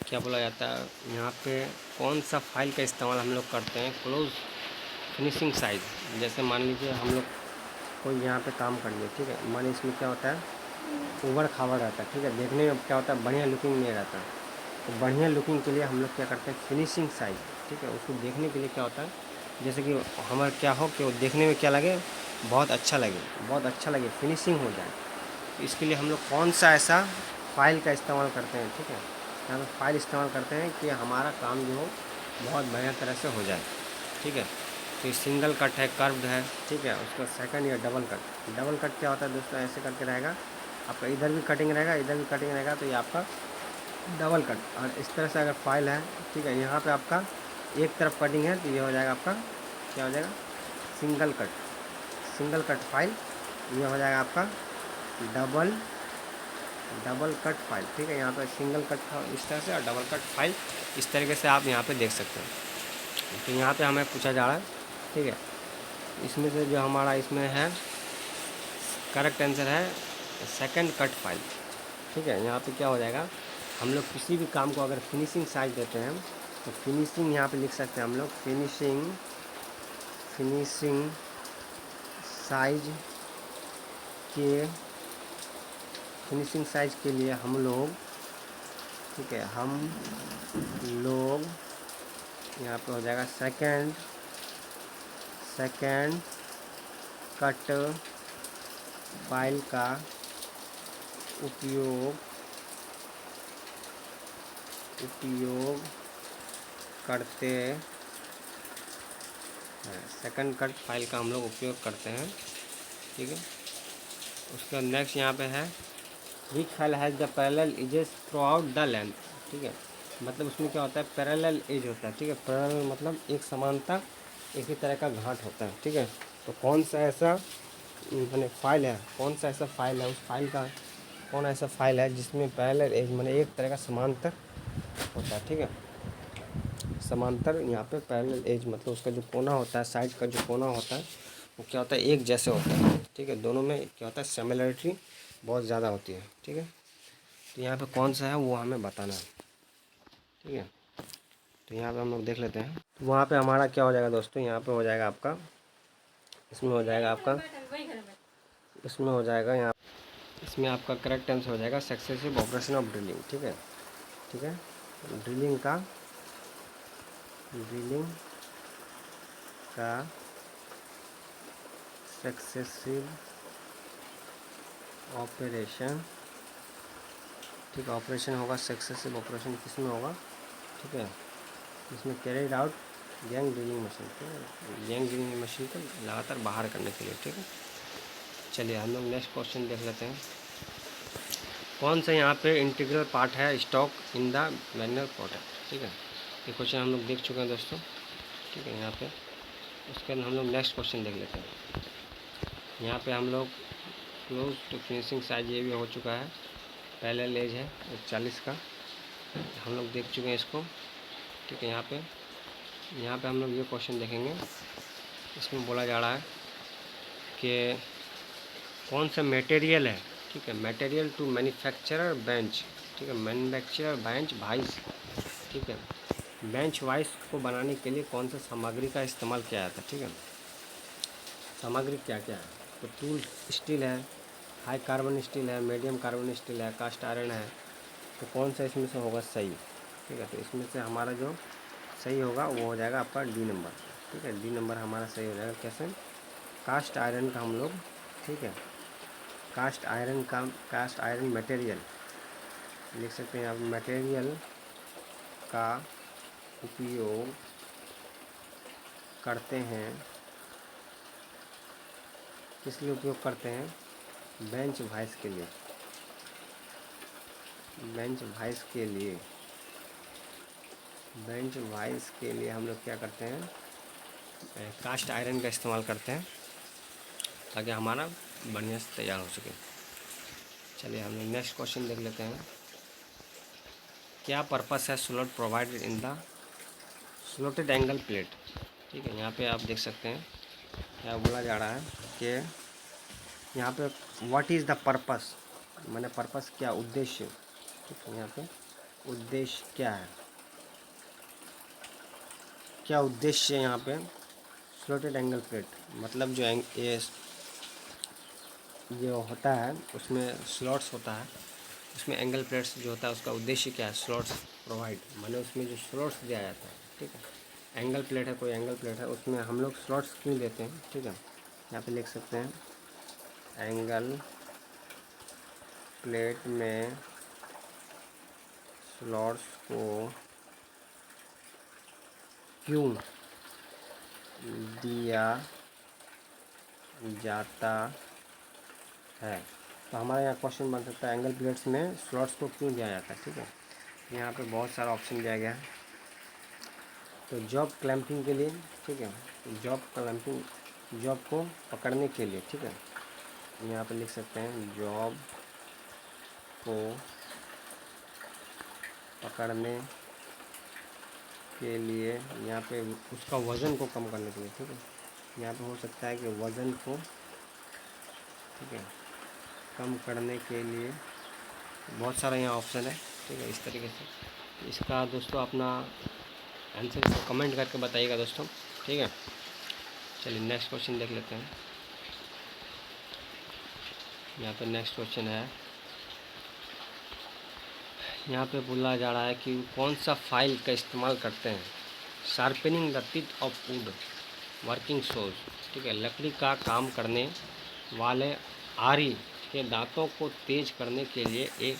क्या बोला जाता है यहाँ पे, कौन सा फाइल का इस्तेमाल हम लोग करते हैं क्लोज फिनिशिंग साइज। जैसे मान लीजिए हम लोग कोई यहाँ पे काम कर लिए, ठीक है। मान इसमें क्या होता है, उबड़ खाबड़ रहता है, ठीक है। देखने में क्या होता है, बढ़िया लुकिंग नहीं रहता। तो बढ़िया लुकिंग के लिए हम लोग क्या करते हैं, फिनिशिंग साइज, ठीक है। उसको देखने के लिए क्या होता है, जैसे कि हमारा क्या हो कि वो देखने में क्या लगे, बहुत अच्छा लगे, फिनिशिंग हो जाए। तो इसके लिए हम लोग कौन सा ऐसा फाइल का इस्तेमाल करते हैं, ठीक है। यहाँ पर फाइल इस्तेमाल करते हैं कि हमारा काम जो हो बहुत बढ़िया तरह से हो जाए, ठीक है। तो ये सिंगल कट है, कर्व्ड है, ठीक है। उसका सेकंड या डबल कट क्या होता है दोस्तों, ऐसे करके रहेगा आपका, इधर भी कटिंग रहेगा, इधर भी कटिंग रहेगा, तो ये आपका डबल कट। और इस तरह से अगर फाइल है, ठीक है, यहाँ पे आपका एक तरफ कटिंग है, तो ये हो जाएगा आपका क्या हो जाएगा, सिंगल कट फाइल। ये हो जाएगा आपका डबल कट फाइल, ठीक है। यहाँ पे सिंगल कट इस तरह से और डबल कट फाइल इस तरीके से आप यहाँ पे देख सकते हैं। तो यहाँ पे हमें पूछा जा रहा है, ठीक है, इसमें से जो हमारा इसमें है करेक्ट आंसर है सेकंड कट फाइल, ठीक है। यहाँ पे क्या हो जाएगा, हम लोग किसी भी काम को अगर फिनिशिंग साइज देते हैं तो फिनिशिंग यहाँ पे लिख सकते हैं हम लोग, फिनिशिंग साइज के लिए हम लोग, ठीक है, हम लोग यहाँ पे हो जाएगा सेकंड कट फाइल का उपयोग करते हैं। सेकंड कट फाइल का हम लोग उपयोग करते हैं, ठीक है। उसका नेक्स्ट यहाँ पे है which file has the parallel edges throughout the length, ठीक है। मतलब उसमें क्या होता है, पैरेलल एज होता है, ठीक है। पैरेलल मतलब एक समानता, एक ही तरह का घाट होता है, ठीक है। तो कौन सा ऐसा मैंने फाइल है, उस फाइल का कौन ऐसा फाइल है जिसमें पैरेलल एज मैंने एक तरह का समांतर होता है, ठीक है। समांतर यहाँ पे पैरेलल एज मतलब उसका जो कोना होता है, साइड का जो कोना होता है वो क्या होता है, एक जैसे होता है, ठीक है। दोनों में क्या होता है, सिमिलरिटी बहुत ज़्यादा होती है, ठीक है। तो यहाँ पे कौन सा है वो हमें बताना है, ठीक है। तो यहाँ पे हम लोग देख लेते हैं। तो वहाँ पे हमारा क्या हो जाएगा दोस्तों, यहाँ पे हो जाएगा आपका, इसमें हो जाएगा यहाँ, इसमें आपका करेक्ट आंसर हो जाएगा सक्सेसिव ऑपरेशन ऑफ ड्रिलिंग, ठीक है, ड्रिलिंग का सक्सेसिव ऑपरेशन, ठीक है। ऑपरेशन होगा सक्सेसिव ऑपरेशन किस में होगा, ठीक है, इसमें carried out young drilling machine, ठीक है, यंग ड्रिलिंग मशीन को लगातार बाहर करने के लिए, ठीक है। चलिए हम लोग नेक्स्ट क्वेश्चन देख लेते हैं। कौन सा यहाँ पे इंटीग्रल पार्ट है stock in the manual product, ठीक है। ये क्वेश्चन हम लोग देख चुके हैं दोस्तों, ठीक है। यहाँ पे उसके बाद हम लोग नेक्स्ट क्वेश्चन देख लेते हैं। यहाँ पे हम लोग क्लोज टू फिनिशिंग साइज ये भी हो चुका है, पहले लेज है 40 का, हम लोग देख चुके हैं इसको, ठीक है। यहाँ पे हम लोग ये क्वेश्चन देखेंगे। इसमें बोला जा रहा है कि कौन सा मटेरियल है, ठीक है, मटेरियल टू मैन्युफैक्चरर बेंच, ठीक है, मैन्युफैक्चरर बेंच वाइस, ठीक है, बेंच वाइस को बनाने के लिए कौन सा सामग्री का इस्तेमाल किया जाता है, ठीक है। सामग्री क्या क्या है, तो टूल स्टील है, हाई कार्बन स्टील है, मीडियम कार्बन स्टील है, कास्ट आयरन है, तो कौन सा इसमें से होगा सही, ठीक है। तो इसमें से हमारा जो सही होगा वो हो जाएगा आपका डी नंबर, ठीक है। डी नंबर हमारा सही हो जाएगा। कैसे, कास्ट आयरन का हम लोग, ठीक है, कास्ट आयरन मटेरियल लिख सकते हैं आप। मटेरियल का उपयोग करते हैं, किस लिए उपयोग करते हैं, बेंच वाइस के लिए, बेंच वाइस के लिए, बेंच वाइस के लिए हम लोग क्या करते हैं, कास्ट आयरन का इस्तेमाल करते हैं ताकि हमारा बढ़िया से तैयार हो सके। चलिए हम लोग नेक्स्ट क्वेश्चन देख लेते हैं। क्या पर्पस है slot provided in the slotted angle plate, ठीक है। यहाँ पे आप देख सकते हैं क्या बोला जा रहा है कि यहाँ पे व्हाट इज़ द पर्पस, मैंने पर्पस क्या, उद्देश्य, ठीक है। यहाँ पे उद्देश्य क्या है, क्या उद्देश्य है यहाँ पे स्लॉटेड एंगल प्लेट, मतलब जो ये जो होता है उसमें स्लॉट्स होता है, उसमें एंगल प्लेट्स जो होता है उसका उद्देश्य क्या है, स्लॉट्स प्रोवाइड, माने उसमें जो स्लॉट्स दिया जाता है, ठीक है। एंगल प्लेट है, कोई एंगल प्लेट है, उसमें हम लोग स्लॉट्स क्यों देते हैं, ठीक है। यहाँ पे लिख सकते हैं एंगल प्लेट में स्लॉट्स को क्यों दिया जाता है। तो हमारा यहाँ क्वेश्चन बन सकता है एंगल प्लेट्स में स्लॉट्स को क्यों दिया जाता है, ठीक है। यहाँ पे बहुत सारा ऑप्शन दिया गया है। तो जॉब क्लैंपिंग के लिए, ठीक है, जॉब क्लैंपिंग, जॉब को पकड़ने के लिए, ठीक है। यहाँ पे लिख सकते हैं जॉब को पकड़ने के लिए, यहाँ पे उसका वज़न को कम करने के लिए, ठीक है। यहाँ पे हो सकता है कि वज़न को, ठीक है, कम करने के लिए, बहुत सारा यहाँ ऑप्शन है, ठीक है। इस तरीके से इसका दोस्तों अपना आंसर को कमेंट करके बताइएगा दोस्तों, ठीक है। चलिए नेक्स्ट क्वेश्चन देख लेते हैं। यहाँ पे नेक्स्ट क्वेश्चन है, यहाँ पे बोला जा रहा है कि कौन सा फाइल का इस्तेमाल करते हैं sharpening the teeth of wood working saws, ठीक है, लकड़ी का काम करने वाले आरी के दांतों को तेज करने के लिए एक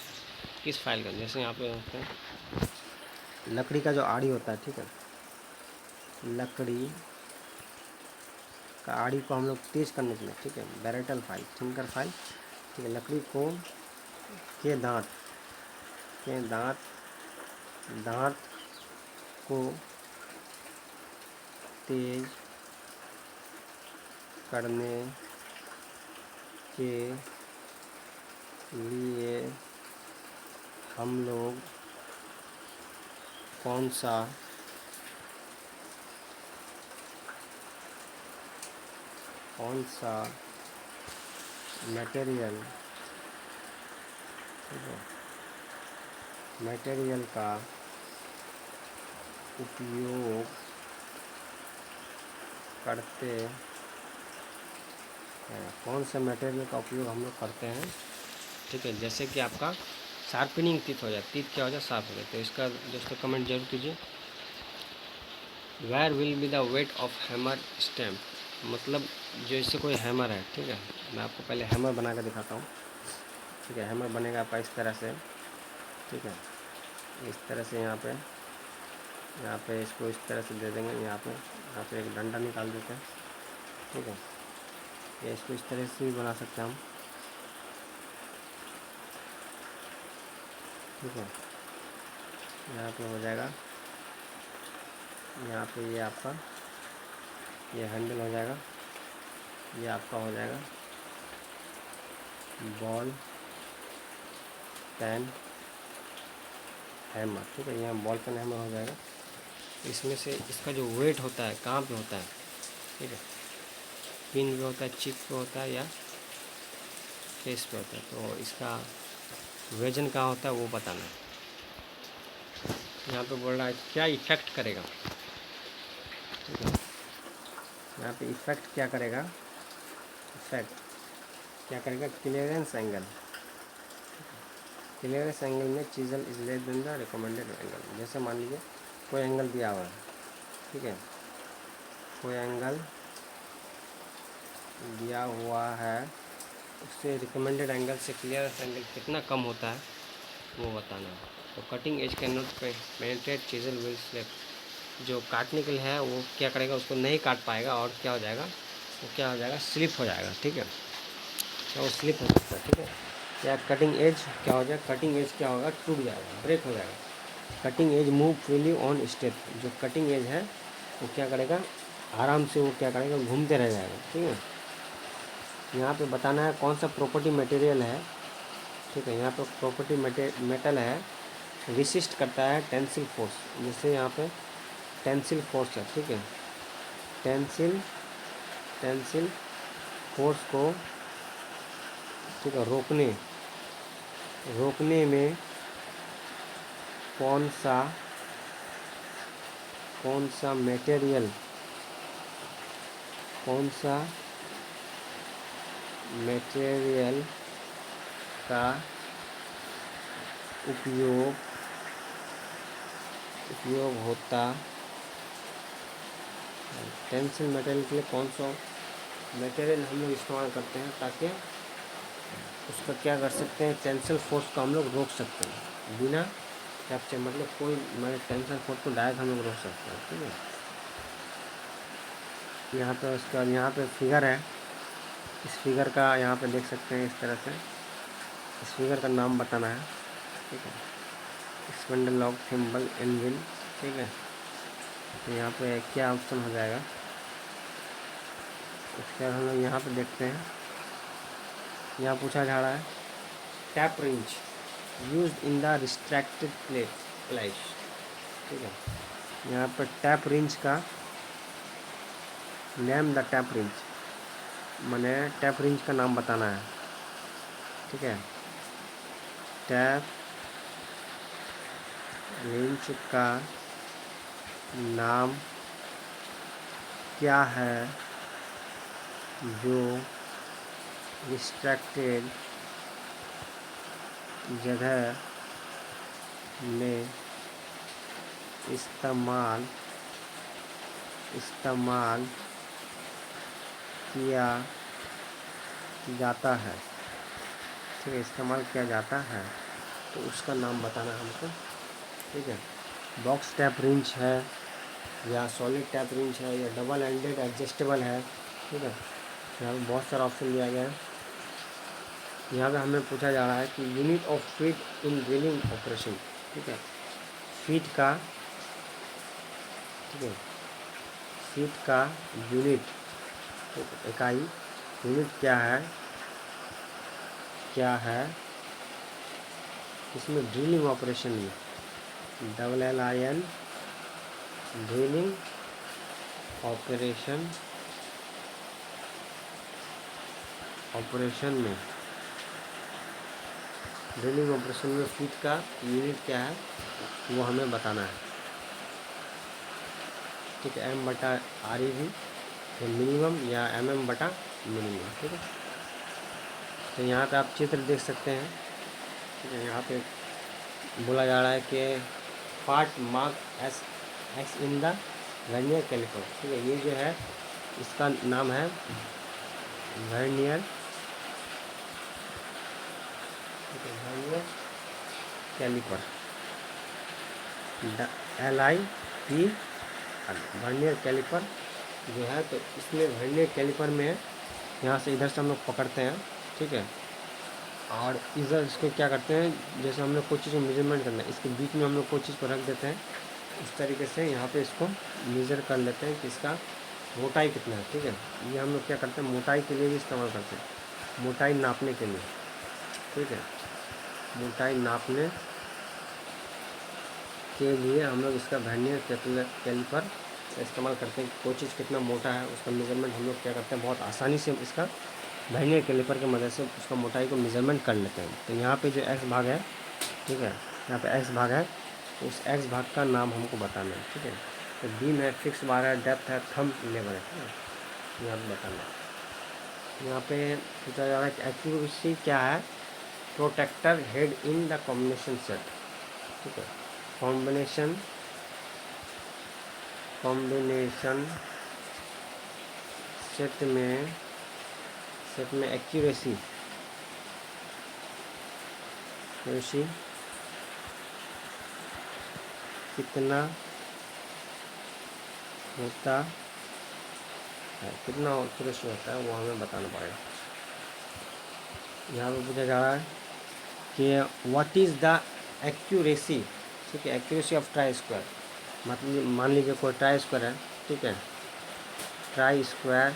किस फाइल का, जैसे यहाँ पे होते हैं लकड़ी का जो आरी होता है, ठीक है, लकड़ी का आरी को हम लोग तेज करने के लिए, ठीक है, बैरेटल फाइल, थिंकर फाइल, ठीक है, लकड़ी को के दांत दांत को तेज करने के लिए हम लोग कौन सा मटेरियल, ठीक है, मटेरियल का उपयोग करते हैं, कौन से मटेरियल का उपयोग हम लोग करते हैं, ठीक है। जैसे कि आपका शार्पनिंग टीथ हो जाए, टीथ क्या हो जाए, शार्प हो जाए, तो इसका दोस्तों कमेंट जरूर कीजिए। Where will be the weight of hammer stamp, मतलब जो इससे कोई हैमर है, ठीक है, मैं आपको पहले हैमर बना कर दिखाता हूँ, ठीक है। हैमर बनेगा आपका इस तरह से, ठीक है, इस तरह से यहाँ पे इसको इस तरह से दे देंगे, यहाँ पे एक डंडा निकाल देते हैं, ठीक है। ये इसको इस तरह से भी बना सकते हैं हम, ठीक है। यहाँ पे हो जाएगा यहाँ पे ये आपका ये हैंडल हो जाएगा, ये आपका हो जाएगा बॉल पेन हैमर, ठीक है। यहाँ बॉल पेन हैमर हो जाएगा। इसमें से इसका जो वेट होता है कहाँ पे होता है, ठीक है, पिन पे होता है, चिप पे होता है या फेस पे होता है, तो इसका वजन कहाँ होता है वो बताना है। यहाँ पे बोल रहा है क्या इफ़ेक्ट करेगा, ठीक है। यहाँ पे इफ़ेक्ट क्या करेगा, इफ़ेक्ट क्या करेगा, क्लियरेंस एंगल। क्लियरेंस एंगल में chisel is less than the recommended angle. जैसे मान लीजिए कोई एंगल दिया हुआ है, ठीक है, कोई एंगल दिया हुआ है, उससे रिकमेंडेड एंगल से क्लियरेंस एंगल कितना कम होता है वो बताना है। तो cutting edge cannot penetrate chisel will slip. जो काटने के लिए है वो क्या करेगा, उसको नहीं काट पाएगा और क्या हो जाएगा, वो क्या हो जाएगा, स्लिप हो जाएगा, ठीक है। तो वो स्लिप हो सकता है, ठीक है। या कटिंग एज क्या हो जाएगा, कटिंग एज क्या होगा, टूट जाएगा, ब्रेक हो जाएगा। Cutting edge move freely on step. जो कटिंग एज है वो क्या करेगा, आराम से वो क्या करेगा, घूमते रह जाएगा, ठीक है। यहाँ पे बताना है कौन सा प्रॉपर्टी मटेरियल है, ठीक है। यहाँ पे प्रॉपर्टी मेटल है, रेसिस्ट करता है टेंसिल फोर्स। जैसे यहाँ पे टेंसिल फोर्स है, ठीक है, टेंसिल फोर्स को, ठीक है, रोकने में कौन सा मटेरियल का उपयोग होता है। टेंसिल मटेरियल के लिए कौन सा मटेरियल हम लोग इस्तेमाल करते हैं ताकि उसका क्या कर सकते हैं, टेंसिल फोर्स को हम लोग रोक सकते हैं बिना कैप्चर, मतलब कोई टेंसिल फोर्स को डायरेक्ट हम लोग रोक सकते हैं, ठीक है। यहाँ पे उसके बाद यहाँ पे फिगर है, इस फिगर का यहाँ पे देख सकते हैं इस तरह से, इस फिगर का नाम बताना है, ठीक है। स्पैंडल लॉक थिम्बल एनविल, ठीक है। तो यहाँ पे क्या ऑप्शन हो जाएगा, उसके बाद हम लोग यहाँ पे देखते हैं, यहाँ पूछा जा रहा है tap wrench used in the restricted place, ठीक है। यहाँ पर टैप रिंच का नेम, द टैप रिंच, मैंने टैप रिंच का नाम बताना है, ठीक है। टैप रिंच का नाम क्या है जो रिस्ट्रैक्टेड जगह में इस्तेमाल किया जाता है, ठीक है, इस्तेमाल किया जाता है, तो उसका नाम बताना हमको, ठीक है। बॉक्स टैप रिंच है या सॉलिड टैप रिंच है या डबल एंडेड एडजस्टेबल है, ठीक है। यहाँ पे बहुत सारा ऑप्शन दिया गया है। यहाँ पे हमें पूछा जा रहा है कि unit of feet in drilling operation, ठीक है, फीट का, ठीक है, फीट का यूनिट, तो इकाई, यूनिट क्या है इसमें ड्रिलिंग ऑपरेशन में, LLIN ड्रिलिंग ऑपरेशन में, ड्रिलिंग ऑपरेशन में फीट का यूनिट क्या है वो हमें बताना है, ठीक है। M/REV मिनिमम या mm/मिनिमम, ठीक है। तो यहाँ पे आप चित्र देख सकते हैं, ठीक है। यहाँ पे बोला जा रहा है कि part mark x in the vernier caliper, ठीक है। ये जो है इसका नाम है वर्नियर, ठीक है, vernier caliper, LIP vernier caliper जो है। तो इसमें वर्नियर कैलिपर में यहाँ से इधर से हम लोग पकड़ते हैं, ठीक है, और इधर इसको क्या करते हैं, जैसे हम लोग कोई चीज़ को मेजरमेंट करना है, इसके बीच में हम लोग कोई चीज़ को रख देते हैं, इस तरीके से यहाँ पे इसको मेज़र कर लेते हैं कि इसका मोटाई कितना है। ठीक है, ये हम लोग क्या करते हैं, मोटाई के लिए भी इस्तेमाल करते हैं, मोटाई नापने के लिए। ठीक है, मोटाई नापने के लिए हम लोग इसका वर्नियर कैलिपर का इस्तेमाल करते हैं। कोई चीज़ कितना मोटा है उसका मेज़रमेंट हम लोग क्या करते हैं, बहुत आसानी से इसका वर्नियर कैलिपर की मदद से उसका मोटाई को मेज़रमेंट कर लेते हैं। तो यहाँ पे जो एक्स भाग है, ठीक है, यहाँ पे एक्स भाग है, तो उस एक्स भाग का नाम हमको बताना है। ठीक है, तो बीम है, फिक्स बार है, डेप्थ है, थंब लेवल है। ठीक है, यहाँ पे बताना है। यहाँ पे पूछा जा रहा है कि एक्यूरेसी क्या है, protractor head in the combination set. ठीक है, कॉम्बिनेशन सेट में एक्यूरेसी कितना होता है, कितना एक्यूरेसी होता है वो हमें बताना पड़ेगा। यहाँ पे पूछा जा रहा है कि व्हाट इज़ द एक्यूरेसी। ठीक है, एक्यूरेसी ऑफ ट्राई स्क्वायर, मतलब मान लीजिए कोई ट्राई स्क्वायर है। ठीक है, ट्राई स्क्वायर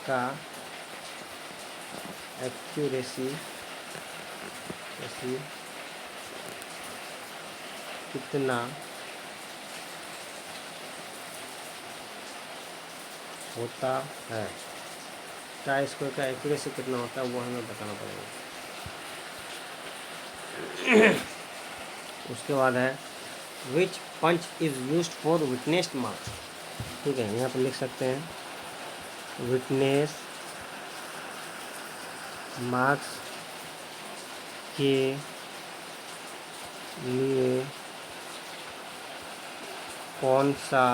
का एक्यूरेसी कितना होता है, ट्राई स्क्वायर का एक्यूरेसी कितना होता है वो हमें बताना पड़ेगा। उसके बाद है which punch is used for witness marks. ठीक है, यहाँ पर लिख सकते हैं विटनेस मार्क्स के लिए कौन सा,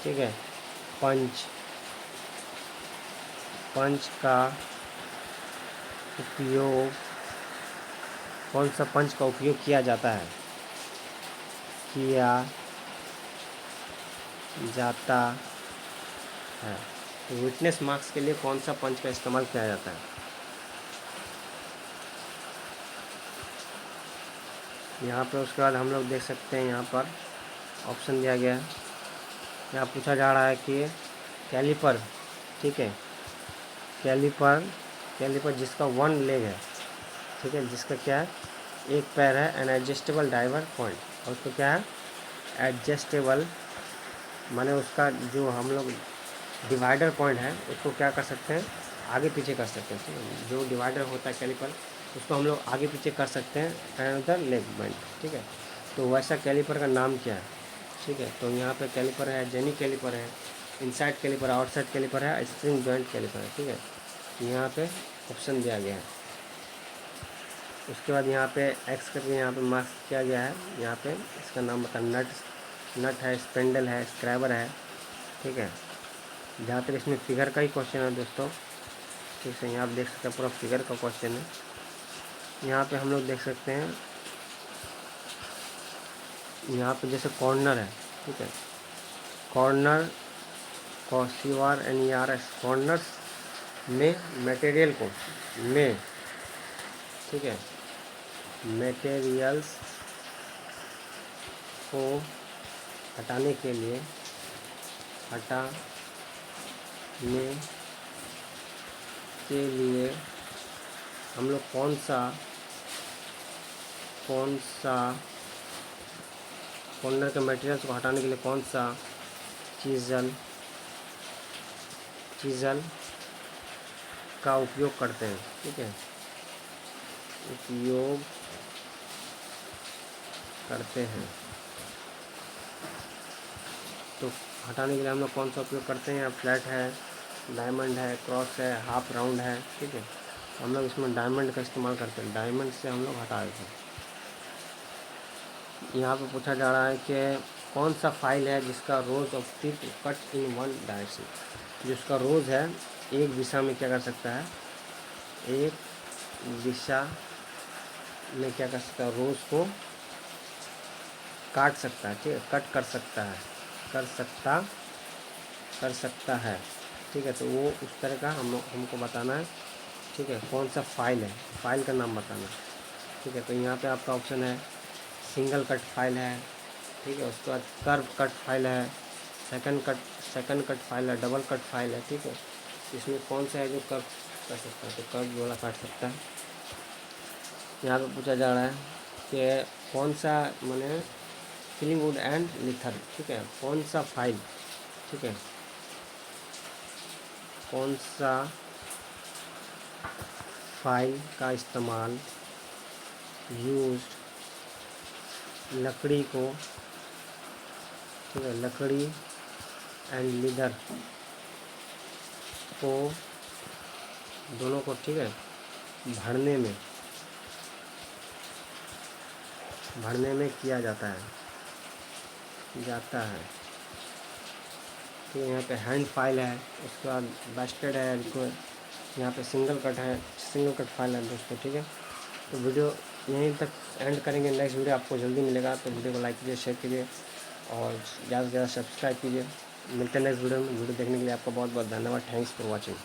ठीक है, पंच का उपयोग, कौन सा पंच का उपयोग किया जाता है, तो विटनेस मार्क्स के लिए कौन सा पंच का इस्तेमाल किया जाता है। यहाँ पर उसके बाद हम लोग देख सकते हैं, यहाँ पर ऑप्शन दिया गया है। यहाँ पूछा जा रहा है कि कैलिपर, ठीक है, कैलिपर जिसका वन लेग है, ठीक है, जिसका क्या है, एक पैर है, एन एडजस्टेबल डाइवर पॉइंट, और उसको क्या है, एडजस्टेबल, माने उसका जो हम लोग डिवाइडर पॉइंट है उसको क्या कर सकते हैं, आगे पीछे कर सकते हैं। ठीक है, जो डिवाइडर होता है कैलिपर उसको हम लोग आगे पीछे कर सकते हैं, अनदर लेग पॉइंट। ठीक है, तो वैसा कैलिपर का नाम क्या है। ठीक है, तो यहाँ पे कैलिपर है, जेनी कैलिपर है, इनसाइड कैलिपर, आउटसाइड कैलिपर है, स्प्रिंग जॉइंट कैलिपर है। ठीक है, यहाँ पे ऑप्शन दिया गया है। उसके बाद यहाँ पे एक्स करके यहाँ पे मार्क्स किया गया है। यहाँ पे इसका नाम बता, नट है, स्पेंडल है, स्क्रैबर है। ठीक है, जहाँ तक इसमें फिगर का ही क्वेश्चन है दोस्तों। ठीक है, यहाँ आप देख सकते हैं पूरा फिगर का क्वेश्चन है। यहाँ पे हम लोग देख सकते हैं, यहाँ पे जैसे कॉर्नर है। ठीक है, कॉर्नर CORNERS, कॉर्नर्स में मटेरियल को ठीक है, मटेरियल्स को हटाने के लिए हम लोग कौन सा कॉर्नर के मटेरियल्स को हटाने के लिए कौन सा चीज़ल का उपयोग करते हैं। ठीक है, उपयोग करते हैं, तो हटाने के लिए हम लोग कौन सा उपयोग करते हैं, फ्लैट है, डायमंड है, क्रॉस है, हाफ राउंड है। ठीक है, हम लोग इसमें डायमंड का इस्तेमाल करते हैं, डायमंड से हम लोग हटा देते हैं। यहाँ पे पूछा जा रहा है कि कौन सा फाइल है जिसका रोज of tip cut in one direction, जिसका रोज है एक दिशा में क्या कर सकता है, एक दिशा में क्या कर सकता है, रोज को काट सकता है। ठीक है, कट कर सकता है। ठीक है, तो वो उस तरह का हमको बताना है। ठीक है, कौन सा फाइल है, फाइल का नाम बताना है। ठीक है। तो यहाँ पे आपका ऑप्शन है सिंगल कट फाइल है, ठीक है। उसके बाद कर्व कट फाइल है, सेकंड कट फाइल है, डबल कट फाइल है, ठीक है। इसमें कौन सा है जो कर्व कर सकता है, तो कर्व वाला काट सकता है। यहाँ पे पूछा जा रहा है कि कौन सा माने फिलिंग वुड एंड लिथर, ठीक है, कौन सा फाइल, ठीक है, कौन सा फाइल का इस्तेमाल यूज लकड़ी को, ठीक है, लकड़ी एंड लीदर को दोनों को, ठीक है, भरने में किया जाता है, ठीक है। यहाँ पे हैंड फाइल है, उसके बाद बैस्टेड है, यहाँ पे सिंगल कट फाइल है दोस्तों, ठीक है। तो वीडियो यहीं तक एंड करेंगे। नेक्स्ट वीडियो आपको जल्दी मिलेगा, तो वीडियो को लाइक कीजिए, शेयर कीजिए और ज़्यादा से ज़्यादा सब्सक्राइब कीजिए। मिलते हैं नेक्स्ट वीडियो में। वीडियो देखने के लिए आपका बहुत बहुत धन्यवाद। Thanks for watching.